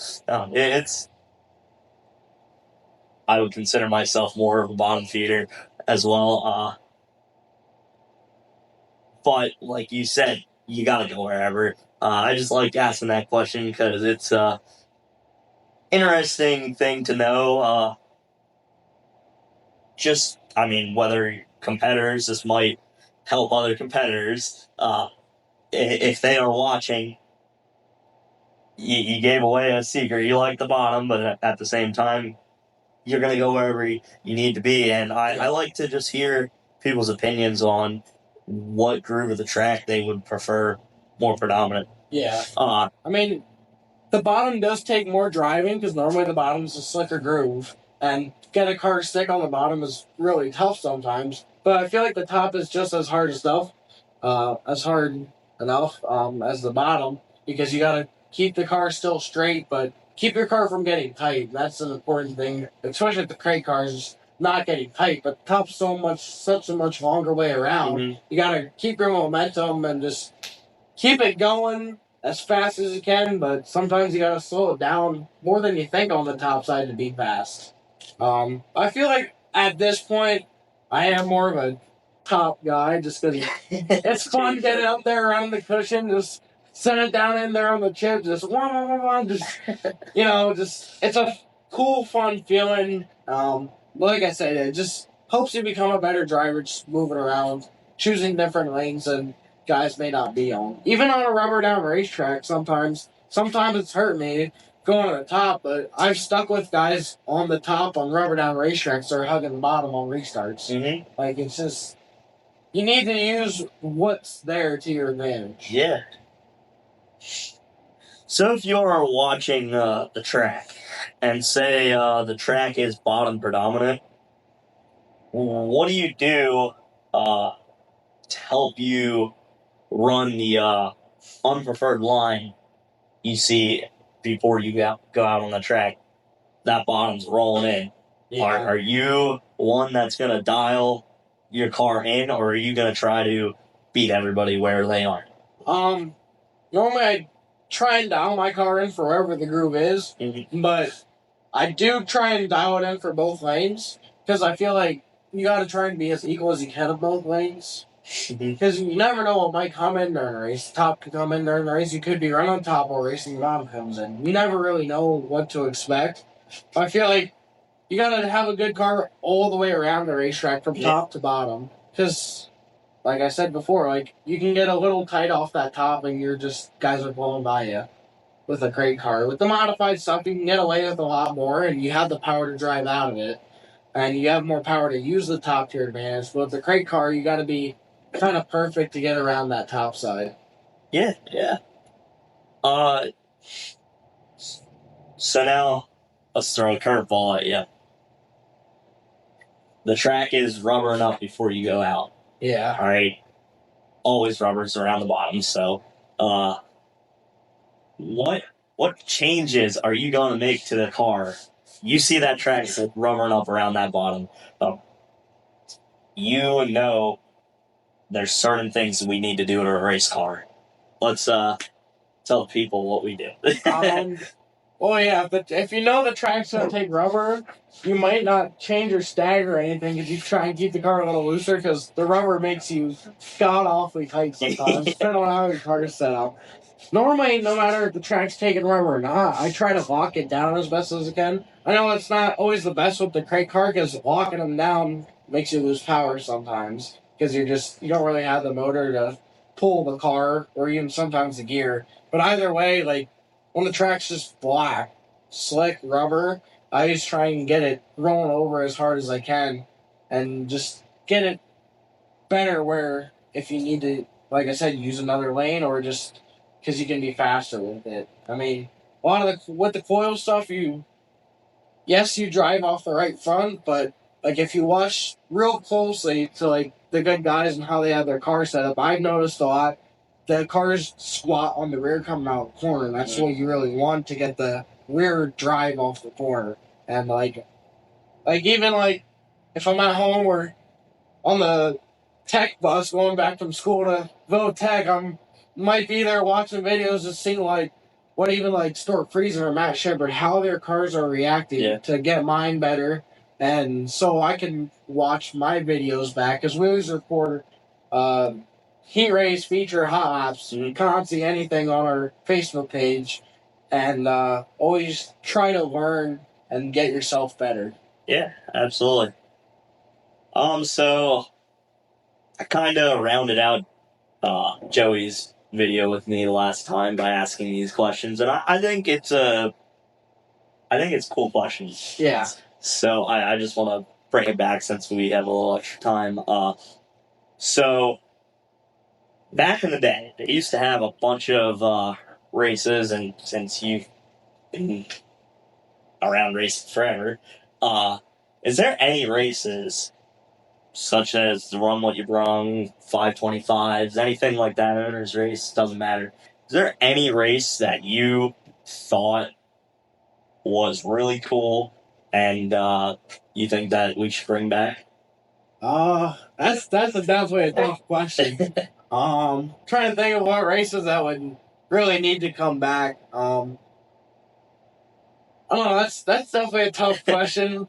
I would consider myself more of a bottom feeder as well. But like you said, you got to go wherever. I just like asking that question because it's interesting thing to know. Whether competitors, this might help other competitors if they are watching. you gave away a secret. You like the bottom, but at the same time, you're going to go wherever you need to be. And I like to just hear people's opinions on what groove of the track they would prefer more predominant. Yeah. I mean, the bottom does take more driving because normally the bottom is a slicker groove, and get a car to stick on the bottom is really tough sometimes. But I feel like the top is just as hard as hard enough as the bottom because you gotta keep the car still straight, but keep your car from getting tight. That's an important thing, especially with the crate cars. Not getting tight, but the top's such a much longer way around. Mhm. You gotta keep your momentum and just keep it going as fast as you can, but sometimes you gotta slow it down more than you think on the top side to be fast. I feel like at this point, I am more of a top guy just because it's fun getting up there around the cushion, just set it down in there on the chip, just wah, wah, wah, just just it's a cool, fun feeling. Like I said, it just helps you become a better driver, just moving around, choosing different lanes and guys may not be on. Even on a rubber down racetrack, sometimes it's hurt me going on the top, but I've stuck with guys on the top on rubber down racetracks that are hugging the bottom on restarts. Mm-hmm. Like it's just you need to use what's there to your advantage. Yeah. So if you're watching the track and say the track is bottom predominant, what do you do to help you run the unpreferred line you see before you go out on the track? That bottom's rolling in. Yeah. Are you one that's going to dial your car in, or are you going to try to beat everybody where they are? Normally I try and dial my car in for wherever the groove is, but I do try and dial it in for both lanes because I feel like you got to try and be as equal as you can in both lanes. Because you never know what might come in during a race. Top could come in during a race. You could be right on top while racing. The bottom comes in. You never really know what to expect. I feel like you gotta have a good car all the way around the racetrack from top to bottom. Because, like I said before, like you can get a little tight off that top, and you're just guys are blowing by you with a crate car. With the modified stuff, you can get away with a lot more, and you have the power to drive out of it, and you have more power to use the top to your advantage. But with the crate car, you got to be kind of perfect to get around that top side. Yeah, yeah. So now let's throw a curveball at you. The track is rubber enough before you go out. Yeah. All right. Always rubbers around the bottom. So, what changes are you going to make to the car? You see that track rubbering up around that bottom. You know there's certain things we need to do to a race car. Let's tell people what we do. Well, yeah, but if you know the track's going to take rubber, you might not change your stag or anything because you try and keep the car a little looser because the rubber makes you god awfully tight sometimes, depending on how your car is set up. Normally, no matter if the track's taking rubber or not, I try to lock it down as best as I can. I know it's not always the best with the crate car because locking them down makes you lose power sometimes because you don't really have the motor to pull the car or even sometimes the gear. But either way, like when the track's just black, slick rubber, I just try and get it rolling over as hard as I can and just get it better where if you need to, like I said, use another lane or just because you can be faster with it. I mean, a lot of with the coil stuff, you drive off the right front, but like if you watch real closely to like the good guys and how they have their car set up, I've noticed a lot the cars squat on the rear coming out the corner. And that's what you really want to get the rear drive off the corner. And even like if I'm at home or on the tech bus going back from school to Tech, might be there watching videos to see like what even like Stuart Friesen or Matt Shepard, how their cars are reacting to get mine better. And so I can watch my videos back because we always record heat race feature hot laps. You can't see anything on our Facebook page. And always try to learn and get yourself better. Yeah, absolutely. So I kind of rounded out Joey's video with me last time by asking these questions, and I think it's cool questions. Yeah. So I just want to bring it back since we have a little extra time. So back in the day, they used to have a bunch of races, and since you've been around racing forever, is there any races such as the Run What You Brung, 525s, anything like that, owner's race, doesn't matter. Is there any race that you thought was really cool and you think that we should bring back? That's definitely a tough question. Trying to think of what races that would really need to come back. I don't know. That's definitely a tough question.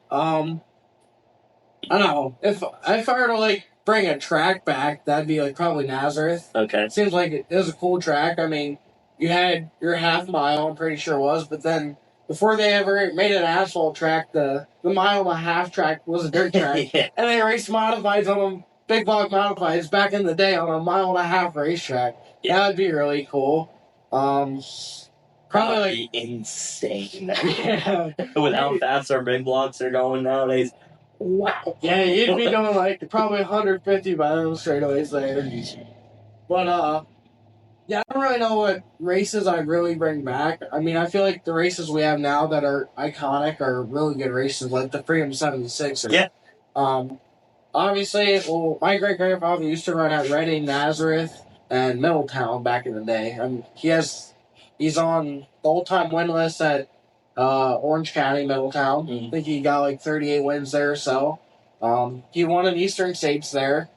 I don't know if I were to like bring a track back, that'd be like probably Nazareth. Okay. It seems like it was a cool track. I mean, you had your half mile, I'm pretty sure it was, but then before they ever made an asphalt track, the mile and a half track was a dirt track, Yeah. and they raced modifieds on them, big block modifieds back in the day on a mile and a half racetrack. Yeah. That would be really cool. Probably like insane. yeah. With how fast our big blocks are going nowadays. Wow. Yeah, you'd be going like probably 150 by those straightaways there. But yeah, I don't really know what races I'd really bring back. I mean, I feel like the races we have now that are iconic are really good races, like the Freedom 76. Yeah. Obviously, well, my great grandfather used to run at Reading, Nazareth, and Middletown back in the day. And he's on the all-time win list at Orange County, Middletown. I think he got like 38 wins there or so. He won an Eastern States there.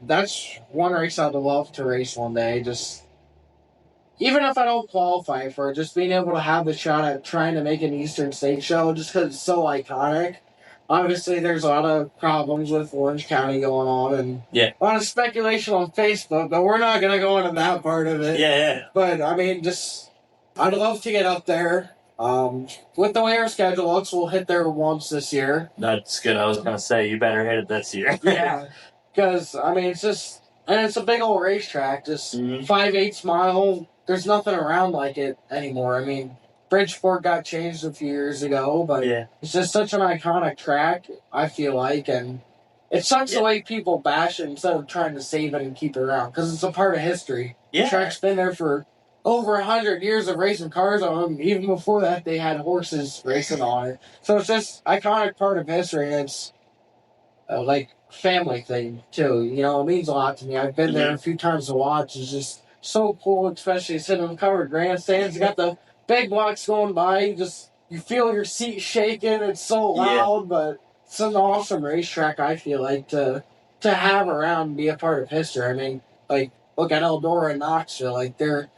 That's one race I'd love to race one day. Just even if I don't qualify for it, just being able to have the shot at trying to make an Eastern State show, just because it's so iconic. Obviously, there's a lot of problems with Orange County going on, and a lot of speculation on Facebook, but we're not going to go into that part of it. Yeah. But I mean, just I'd love to get up there. With the way our schedule looks, we'll hit there once this year. That's good. I was going to say, you better hit it this year. Yeah. Because, I mean, it's just, and it's a big old racetrack, just 5/8 mile. There's nothing around like it anymore. I mean, Bridgeport got changed a few years ago, but it's just such an iconic track, I feel like, and it sucks the way people bash it instead of trying to save it and keep it around, because it's a part of history. Yeah. The track's been there for over 100 years of racing cars on them. Even before that, they had horses racing on it. So it's just iconic part of history, and it's like family thing too. You know, it means a lot to me. I've been there a few times to watch. It's just so cool, especially sitting in the covered grandstands. You got the big blocks going by. You feel your seat shaking. It's so loud, but it's an awesome racetrack. I feel like to have around and be a part of history. I mean, like look at Eldora and Knoxville. Like they're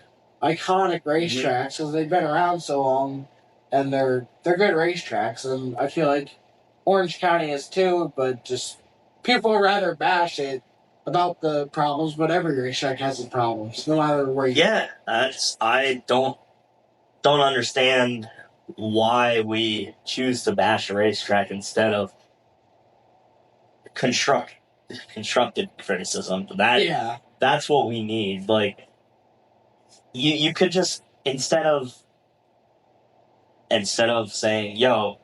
iconic racetracks because they've been around so long, and they're good racetracks. And I feel like Orange County is too, but just people would rather bash it about the problems, but every racetrack has its problems, no matter where you I don't understand why we choose to bash a racetrack instead of constructive criticism. That's what we need. Like you could just instead of saying, yo,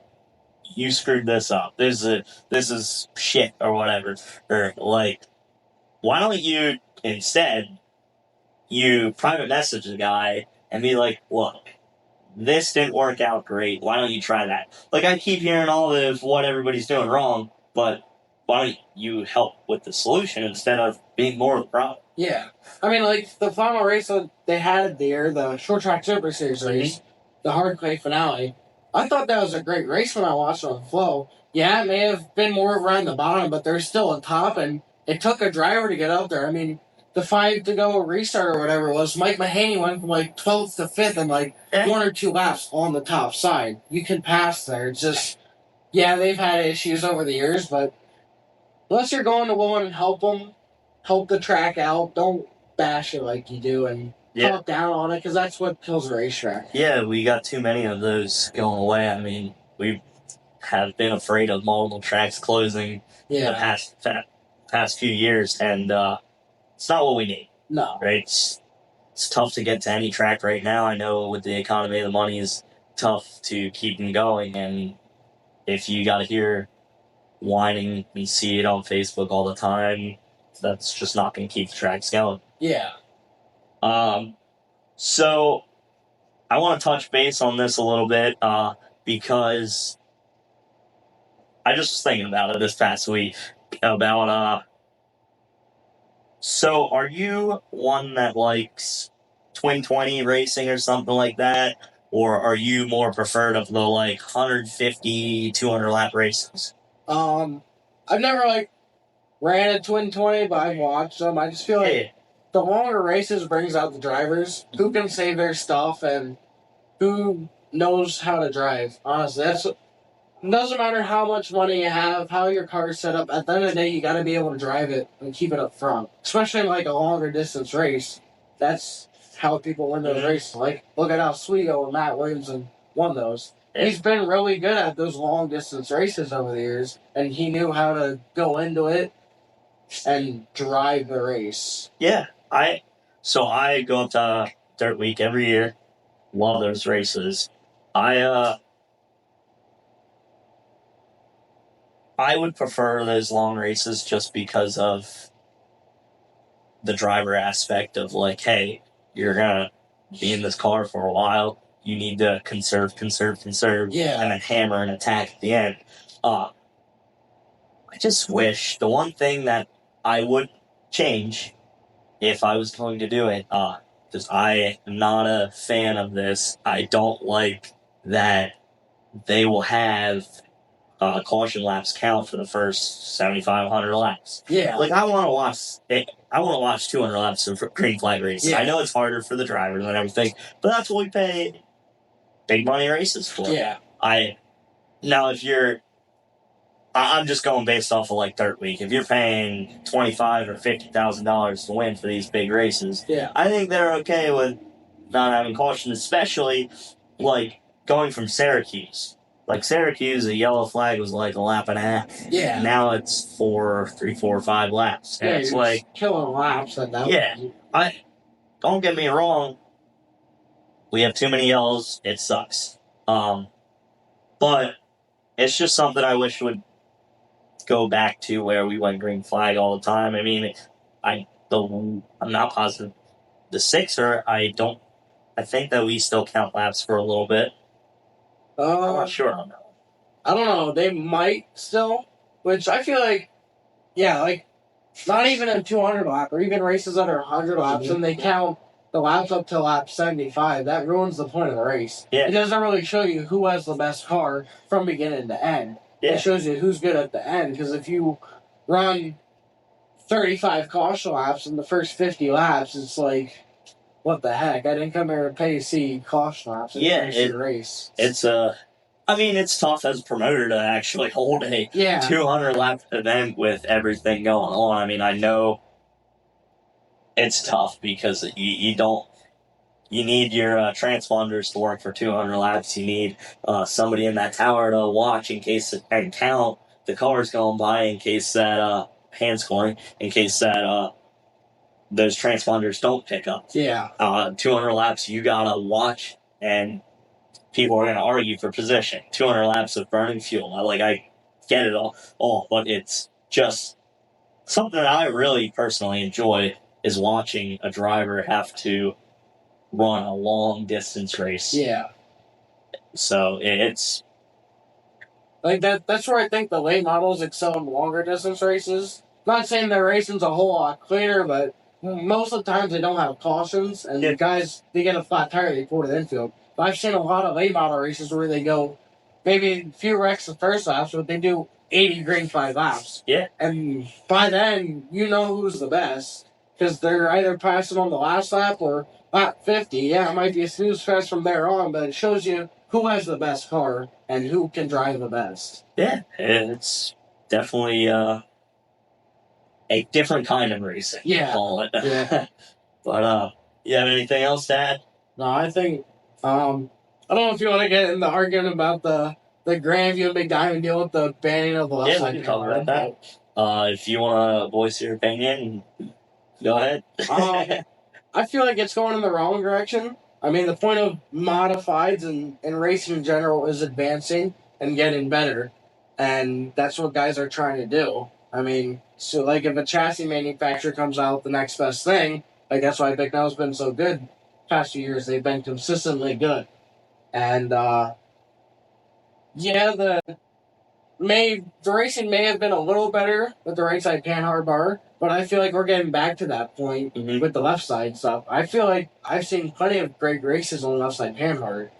you screwed this up. This is shit or whatever. Or like, why don't you instead you private message the guy and be like, look, this didn't work out great. Why don't you try that? Like I keep hearing all of what everybody's doing wrong, but why don't you help with the solution instead of being more of the problem? Yeah. I mean, like, the final race that they had there, the Short Track Super Series race, the hard clay finale, I thought that was a great race when I watched it on the flow. Yeah, it may have been more around the bottom, but they're still on top, and it took a driver to get up there. I mean, the 5 to go restart or whatever it was, Mike Mahaney went from, like, 12th to 5th in, like, 1 or 2 laps on the top side. You can pass there. It's just, yeah, they've had issues over the years, but unless you're going to willing and help them, help the track out, don't bash it like you do and talk down on it, because that's what kills a racetrack. Yeah, we got too many of those going away. I mean, we have been afraid of multiple tracks closing the past few years, and it's not what we need. No. right? It's tough to get to any track right now. I know with the economy, the money is tough to keep them going, and if you got to hear whining and see it on Facebook all the time, that's just not going to keep the tracks going. Yeah. So I want to touch base on this a little bit because I just was thinking about it this past week about so are you one that likes twin 20 racing or something like that, or are you more preferred of the like 150 200 lap races? I've never like ran a twin 20, but I've watched them. I just feel like Yeah. the longer races brings out the drivers who can save their stuff and who knows how to drive. Honestly, that's doesn't matter how much money you have, how your car's set up. At the end of the day, you got to be able to drive it and keep it up front, especially in like a longer distance race. That's how people win those races. Like look at how Sweego and Matt Williamson won those. He's been really good at those long distance races over the years, and he knew how to go into it and drive the race. Yeah, I go up to Dirt Week every year. Love those races. I would prefer those long races just because of the driver aspect of like, hey, you're gonna be in this car for a while. You need to conserve, Yeah. and then hammer and attack at the end. I just wish the one thing that I would change if I was going to do it, because I am not a fan of this. I don't like that they will have caution laps count for the first 7,500 laps. Yeah. Like I want to watch. I want to watch 200 laps of green flag races. Yeah. I know it's harder for the drivers and everything, but that's what we pay big money races for. Yeah. Now if you're, I'm just going based off of like Dirt Week. If you're paying $25,000 or $50,000 to win for these big races, Yeah. I think they're okay with not having caution, especially like going from Syracuse. Like Syracuse, the yellow flag was like a lap and a half. Yeah. Now it's 3, 4, 5 laps. And Yeah, it's you're like killing laps at that. Yeah. I don't get me wrong. We have too many yellows. It sucks. But it's just something I wish would go back to where we went green flag all the time. I mean, I'm not positive. The Sixer, I think that we still count laps for a little bit. I'm not sure on that. I don't know. They might still, which I feel like, yeah, like not even a 200 lap or even races that are 100 laps, and they count the laps up to lap 75. That ruins the point of the race. Yeah. It doesn't really show you who has the best car from beginning to end. Yeah. It shows you who's good at the end, because if you run 35 caution laps in the first 50 laps, it's like, what the heck? I didn't come here to pay to see caution laps. The race. I mean, it's tough as a promoter to actually hold a 200 lap event with everything going on. I mean, I know it's tough because you need your transponders to work for 200 laps. You need somebody in that tower to watch in case and count the cars going by in case that hand scoring, in case that those transponders don't pick up. Yeah. 200 laps, you gotta watch, and people are gonna argue for position. 200 laps of burning fuel. I get it all, but it's just something that I really personally enjoy is watching a driver have to run a long distance race. Yeah. So it's like that. That's where I think the late models excel in longer distance races. Not saying their racing's a whole lot cleaner, but most of the times they don't have cautions, and the guys, they get a flat tire, they pull it infield. But I've seen a lot of late model races where they go maybe a few wrecks the first laps, but they do 80 green flag laps. Yeah. And by then, you know who's the best, because they're either passing on the last lap or lap 50. Yeah, it might be a snooze fest from there on, but it shows you who has the best car and who can drive the best. Yeah, it's definitely a different kind of racing. Yeah. Call it. Yeah. But you have anything else to add? No, I think I don't know if you want to get in the argument about the Grandview Big Diamond deal with the banning of the left side. Yeah, we can talk about that. If you want to voice your opinion, Go ahead. I feel like it's going in the wrong direction. I mean, the point of modifieds and racing in general is advancing and getting better. And that's what guys are trying to do. I mean, so like if a chassis manufacturer comes out with the next best thing, like that's why Big Nell's been so good past few years. They've been consistently good. And yeah, the racing may have been a little better with the right side panhard bar, but I feel like we're getting back to that point with the left side stuff. I feel like I've seen plenty of great races on the left side panhard.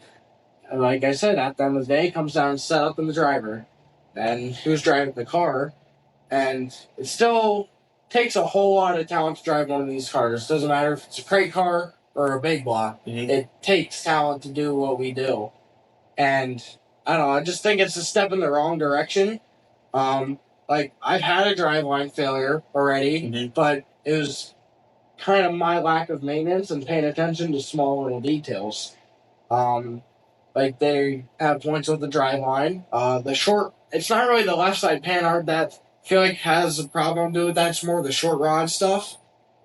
And like I said, at the end of the day, it comes down to setup and the driver and who's driving the car. And it still takes a whole lot of talent to drive one of these cars. Doesn't matter if it's a crate car or a big block. It takes talent to do what we do. And I don't know, I just think it's a step in the wrong direction. Like I've had a driveline failure already, but it was kind of my lack of maintenance and paying attention to small little details. Like they have points with the driveline. The short, it's not really the left side panhard that I feel like has a problem with that. It's more the short rod stuff.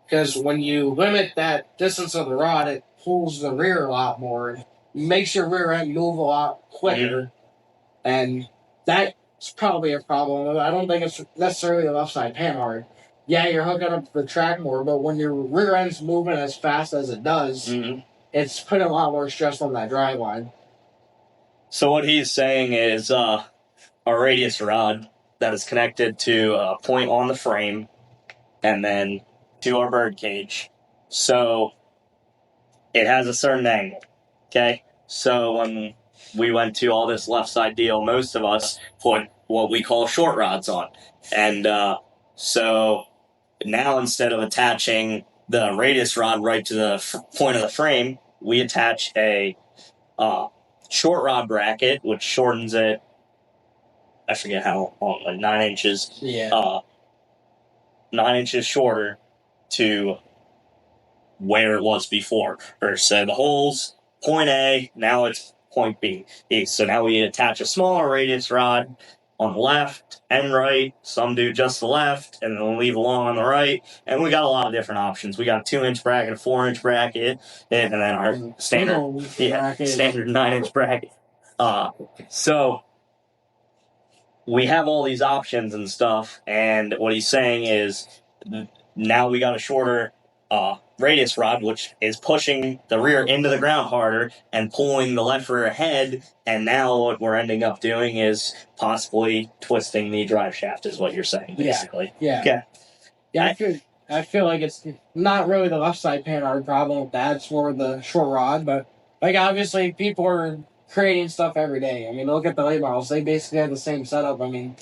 Because when you limit that distance of the rod, it pulls the rear a lot more and makes your rear end move a lot quicker. And that's probably a problem. I don't think it's necessarily the left side panhard. Yeah, you're hooking up the track more, but when your rear end's moving as fast as it does, it's putting a lot more stress on that driveline. So what he's saying is a radius rod that is connected to a point on the frame and then to our bird cage. So it has a certain angle. Okay? So when we went to all this left side deal, most of us put what we call short rods on. And so now instead of attaching the radius rod right to the point of the frame, we attach a short rod bracket, which shortens it. I forget how long, like 9 inches. Yeah. 9 inches shorter to where it was before. Or so the hole's point A, now it's point B. So now we attach a smaller radius rod on the left and right. Some do just the left, and then leave along on the right. And we got a lot of different options. We got a 2-inch bracket, a 4-inch bracket, and then our standard, standard 9-inch bracket. So we have all these options and stuff, and what he's saying is now we got a shorter radius rod, which is pushing the rear into the ground harder and pulling the left rear ahead, and now what we're ending up doing is possibly twisting the drive shaft, is what you're saying, basically. Yeah. Okay. Yeah, I feel like it's not really the left side panhard problem with that. It's more the short rod, but like obviously people are creating stuff every day. I mean, look at the late models; they basically have the same setup. I mean,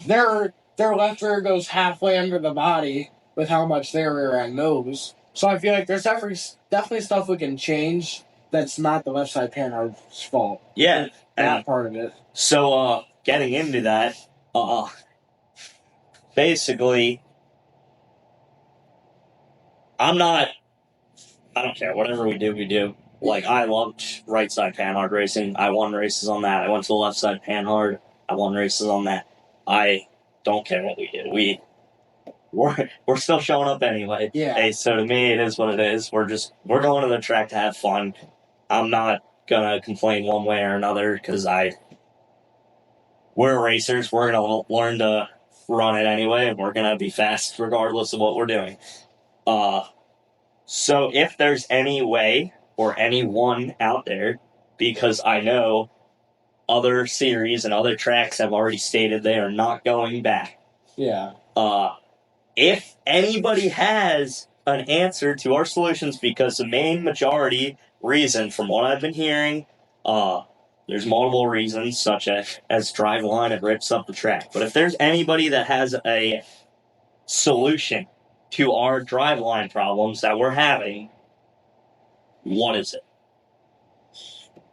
their left rear goes halfway under the body with how much their rear end moves. So I feel like there's definitely stuff we can change that's not the left side panhard's fault. Yeah, that part of it. So getting into that, basically, I don't care. Whatever we do, we do. Like, I loved right side panhard racing. I won races on that. I went to the left side panhard. I won races on that. I don't care what we do. We're still showing up anyway. Yeah. Hey, so to me, it is what it is. We're going to the track to have fun. I'm not gonna complain one way or another because we're racers. We're gonna learn to run it anyway, and we're gonna be fast regardless of what we're doing. So if there's any way or anyone out there, because I know other series and other tracks have already stated they are not going back. Yeah. If anybody has an answer to our solutions, because the main majority reason, from what I've been hearing, there's multiple reasons, such as driveline, it rips up the track. But if there's anybody that has a solution to our driveline problems that we're having, what is it?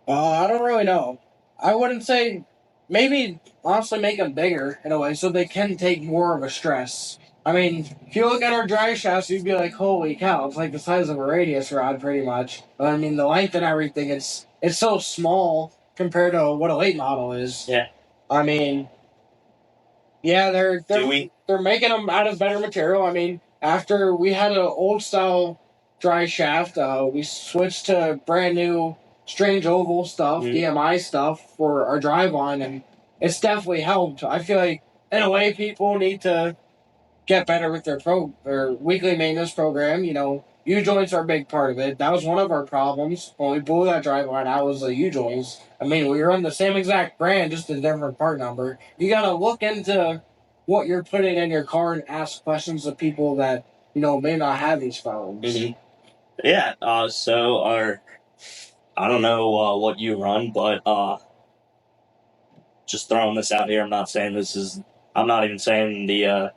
I don't really know. I wouldn't say, maybe honestly make them bigger in a way so they can take more of a stress. I mean, if you look at our drive shafts, you'd be like, holy cow, it's like the size of a radius rod pretty much. But I mean, the length and everything, it's so small compared to what a late model is. Yeah. I mean, yeah, they're making them out of better material. I mean, after we had an old style dry shaft, we switched to brand new strange oval stuff, DMI stuff for our drive on, and it's definitely helped. I feel like in a way people need to get better with their weekly maintenance program. You know, U joints are a big part of it. That was one of our problems when we blew that drive line out was the U joints. I mean, we run the same exact brand, just a different part number. You got to look into what you're putting in your car and ask questions of people that may not have these problems. Mm-hmm. Yeah. So our I don't know what you run, but just throwing this out here. I'm not saying this is. I'm not even saying the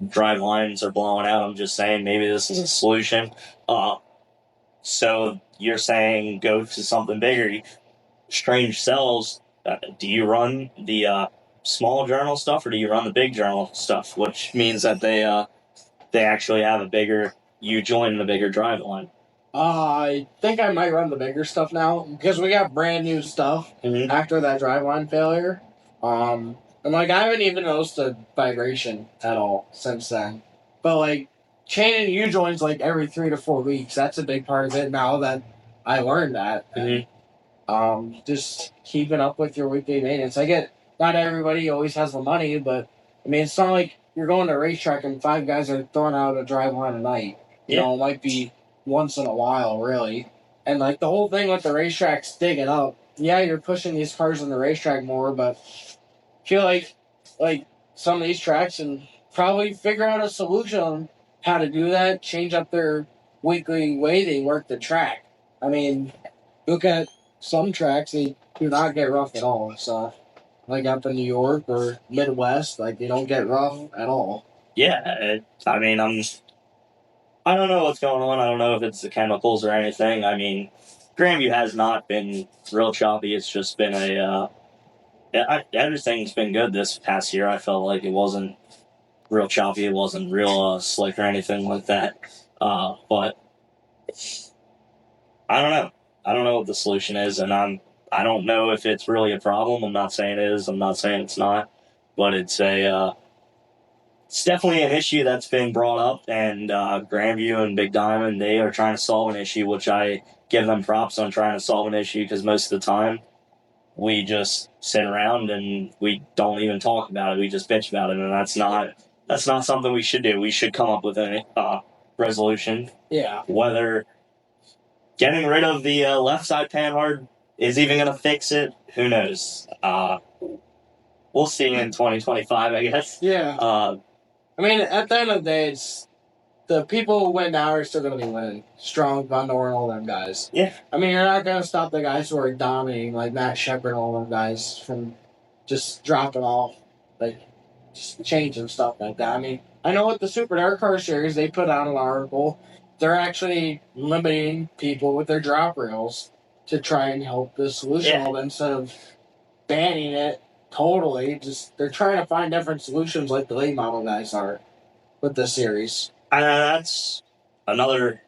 drive lines are blowing out. I'm just saying maybe this is a solution. So you're saying go to something bigger. Strange cells. Do you run the small journal stuff or do you run the big journal stuff? Which means that they actually have a bigger U joint and a bigger drive line. I think I might run the bigger stuff now because we got brand new stuff after that driveline failure. And like I haven't even noticed a vibration at all since then. But like chaining U joints like every 3 to 4 weeks, that's a big part of it now that I learned that. Just keeping up with your weekly maintenance. I get not everybody always has the money, but I mean it's not like you're going to a racetrack and 5 guys are throwing out a driveline a night. You know, it might be once in a while, really. And like the whole thing with the racetracks digging up, yeah, you're pushing these cars on the racetrack more, but I feel like some of these tracks and probably figure out a solution on how to do that, change up their weekly way they work the track. I mean, look at some tracks, they do not get rough at all. So like up in New York or Midwest, like they don't get rough at all. Yeah, I mean, I don't know what's going on. I don't know if it's the chemicals or anything. I mean, Grandview has not been real choppy. It's just been everything's been good this past year. I felt like it wasn't real choppy. It wasn't real slick or anything like that. But I don't know. I don't know what the solution is, and I don't know if it's really a problem. I'm not saying it is. I'm not saying it's not, but it's definitely an issue that's being brought up, and Grandview and Big Diamond, they are trying to solve an issue, which I give them props on trying to solve an issue because most of the time we just sit around and we don't even talk about it. We just bitch about it, and that's not something we should do. We should come up with a resolution. Yeah. Whether getting rid of the left side panhard is even going to fix it, who knows? We'll see in 2025, I guess. Yeah. I mean, at the end of the day, it's the people who win now are still going to be winning. Strong, Gondor, and all them guys. Yeah. I mean, you're not going to stop the guys who are dominating, like Matt Shepard and all them guys, from just dropping off, like, just changing stuff like that. I mean, I know with the Super Dark Car Series, they put out an article. They're actually limiting people with their drop rails to try and help the solution instead of banning it totally. Just they're trying to find different solutions like the late model guys are with this series. That's another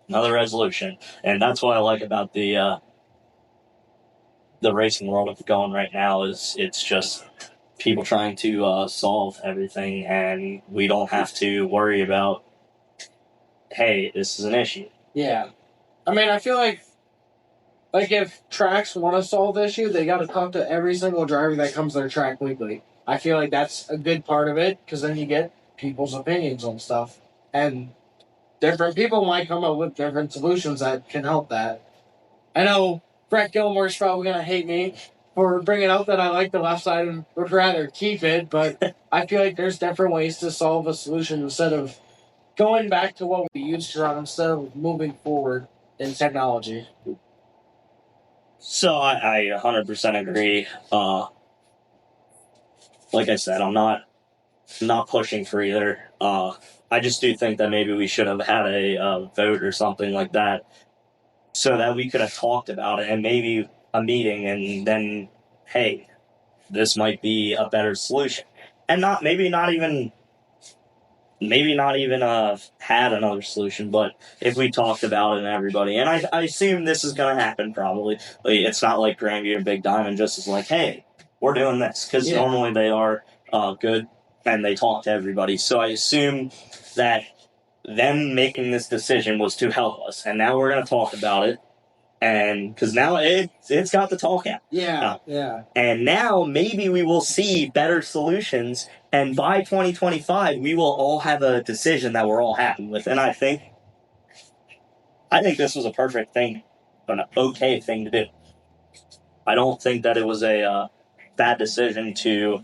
resolution, and that's what I like about the racing world of going right now is it's just people trying to solve everything, and we don't have to worry about, hey, this is an issue. Yeah, I mean, I feel like if tracks want to solve the issue, they got to talk to every single driver that comes to their track weekly. I feel like that's a good part of it because then you get people's opinions on stuff, and different people might come up with different solutions that can help that. I know Brett Gilmore's probably going to hate me for bringing up that I like the left side and would rather keep it, but I feel like there's different ways to solve a solution instead of going back to what we used to run instead of moving forward in technology. So I 100% agree. Like I said, I'm not pushing for either. I just do think that maybe we should have had a vote or something like that, so that we could have talked about it and maybe a meeting, and then, hey, this might be a better solution, and maybe not even had another solution, but if we talked about it and everybody, and I assume this is going to happen probably. Like, it's not like Grandview and Big Diamond just is like, hey, we're doing this, because normally they are good. and they talk to everybody. So I assume that them making this decision was to help us, and now we're going to talk about it, and because now it's got the talk out. Yeah. And now maybe we will see better solutions, and by 2025 we will all have a decision that we're all happy with. And I think this was a perfect thing, an okay thing to do. I don't think that it was a bad decision to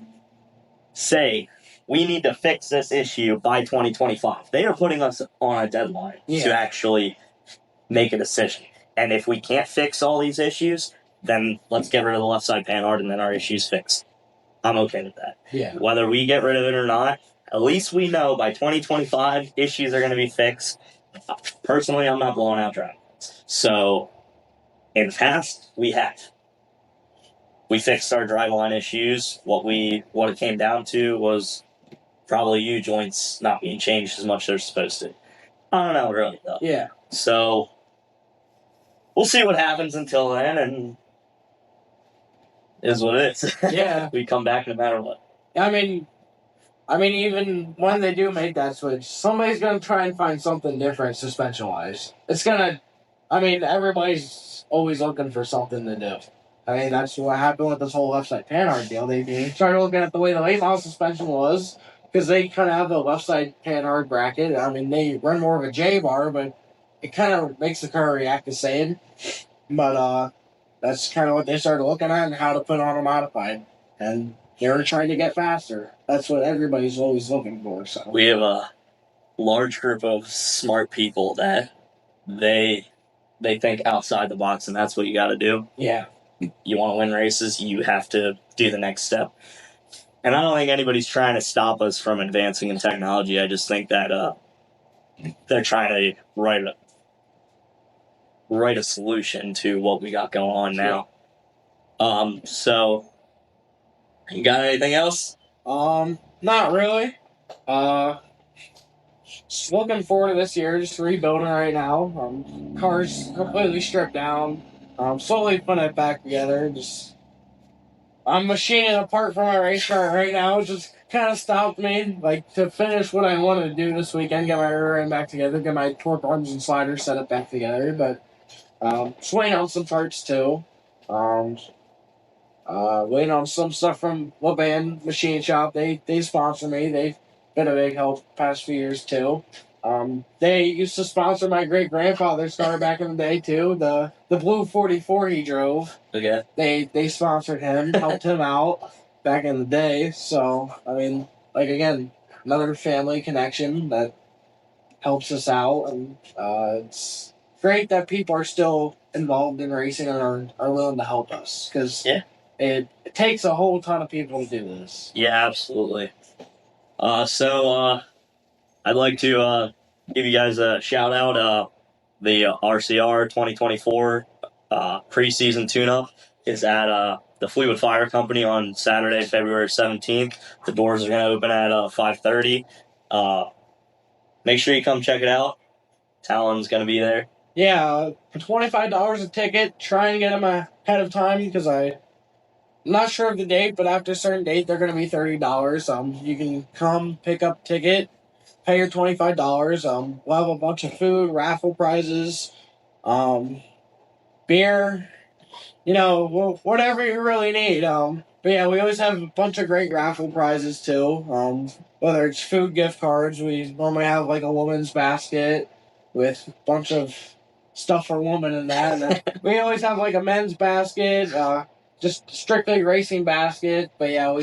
say we need to fix this issue by 2025. They are putting us on a deadline to actually make a decision. And if we can't fix all these issues, then let's get rid of the left side panhard and then our issue's fixed. I'm okay with that. Yeah. Whether we get rid of it or not, at least we know by 2025 issues are going to be fixed. Personally, I'm not blowing out driveway. So, in the past, we have. We fixed our driveline issues. What it came down to was probably U joints not being changed as much as they're supposed to. I don't know really though. Yeah. So we'll see what happens until then, and is what it is. Yeah. We come back no matter what. I mean, even when they do make that switch, somebody's gonna try and find something different suspension wise. It's gonna. I mean, everybody's always looking for something to do. I mean, that's what happened with this whole left side panhard deal. They started looking at the way the late model suspension was, because they kind of have the left side panhard bracket. I mean, they run more of a J bar, but it kind of makes the car react the same. But that's kind of what they started looking at and how to put on a modified. And they were trying to get faster. That's what everybody's always looking for. So we have a large group of smart people that they think outside the box, and that's what you got to do. Yeah. You want to win races, you have to do the next step. And I don't think anybody's trying to stop us from advancing in technology. I just think that they're trying to write a solution to what we got going on now. So you got anything else? Not really. Just looking forward to this year. Just rebuilding right now. Cars completely stripped down. Slowly putting it back together. I'm machining apart from my race car right now. Just kind of stopped me, like, to finish what I wanted to do this weekend. Get my rear end back together. Get my torque arms and sliders set up back together. But just waiting on some parts too. Waiting on some stuff from LeBand Machine Shop. They sponsor me. They've been a big help the past few years too. They used to sponsor my great grandfather's car back in the day too. The blue 44 he drove. Okay. They sponsored him, helped him out back in the day. So I mean, like, again, another family connection that helps us out, and it's great that people are still involved in racing and are willing to help us, because it takes a whole ton of people to do this. Yeah, absolutely. So I'd like to give you guys a shout out. The RCR 2024 preseason tune-up is at the Fleetwood Fire Company on Saturday, February 17th. The doors are going to open at 5:30. Make sure you come check it out. Talan's going to be there. Yeah, for $25 a ticket, try and get them ahead of time, because I'm not sure of the date, but after a certain date, they're going to be $30. You can come, pick up ticket, pay your $25. We'll have a bunch of food, raffle prizes, beer, whatever you really need. But yeah, we always have a bunch of great raffle prizes too. Whether it's food gift cards, we normally have like a woman's basket with a bunch of stuff for women in that. And then we always have like a men's basket, just strictly racing basket. But yeah,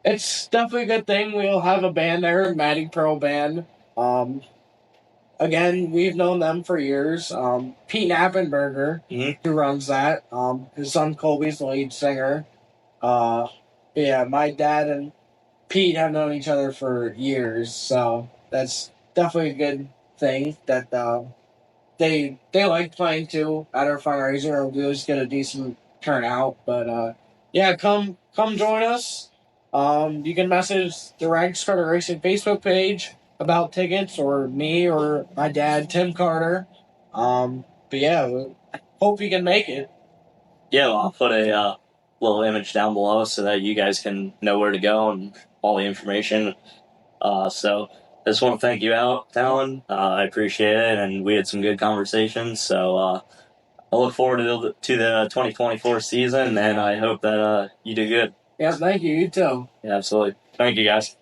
it's definitely a good thing. We'll have a band there, Matty Pearl Band. Again, we've known them for years. Pete Appenberger, who runs that. His son Colby's the lead singer. Yeah, my dad and Pete have known each other for years, so that's definitely a good thing that they like playing too at our fundraiser. We always get a decent turnout, but yeah, come join us. You can message the Rags Carter Racing Facebook page about tickets, or me or my dad, Tim Carter. But yeah, hope you can make it. Yeah, well, I'll put a little image down below so that you guys can know where to go and all the information. So I just want to thank you out, Talon. I appreciate it, and we had some good conversations. So I look forward to the 2024 season, and I hope that you do good. Yeah, thank you. You too. Yeah, absolutely. Thank you, guys.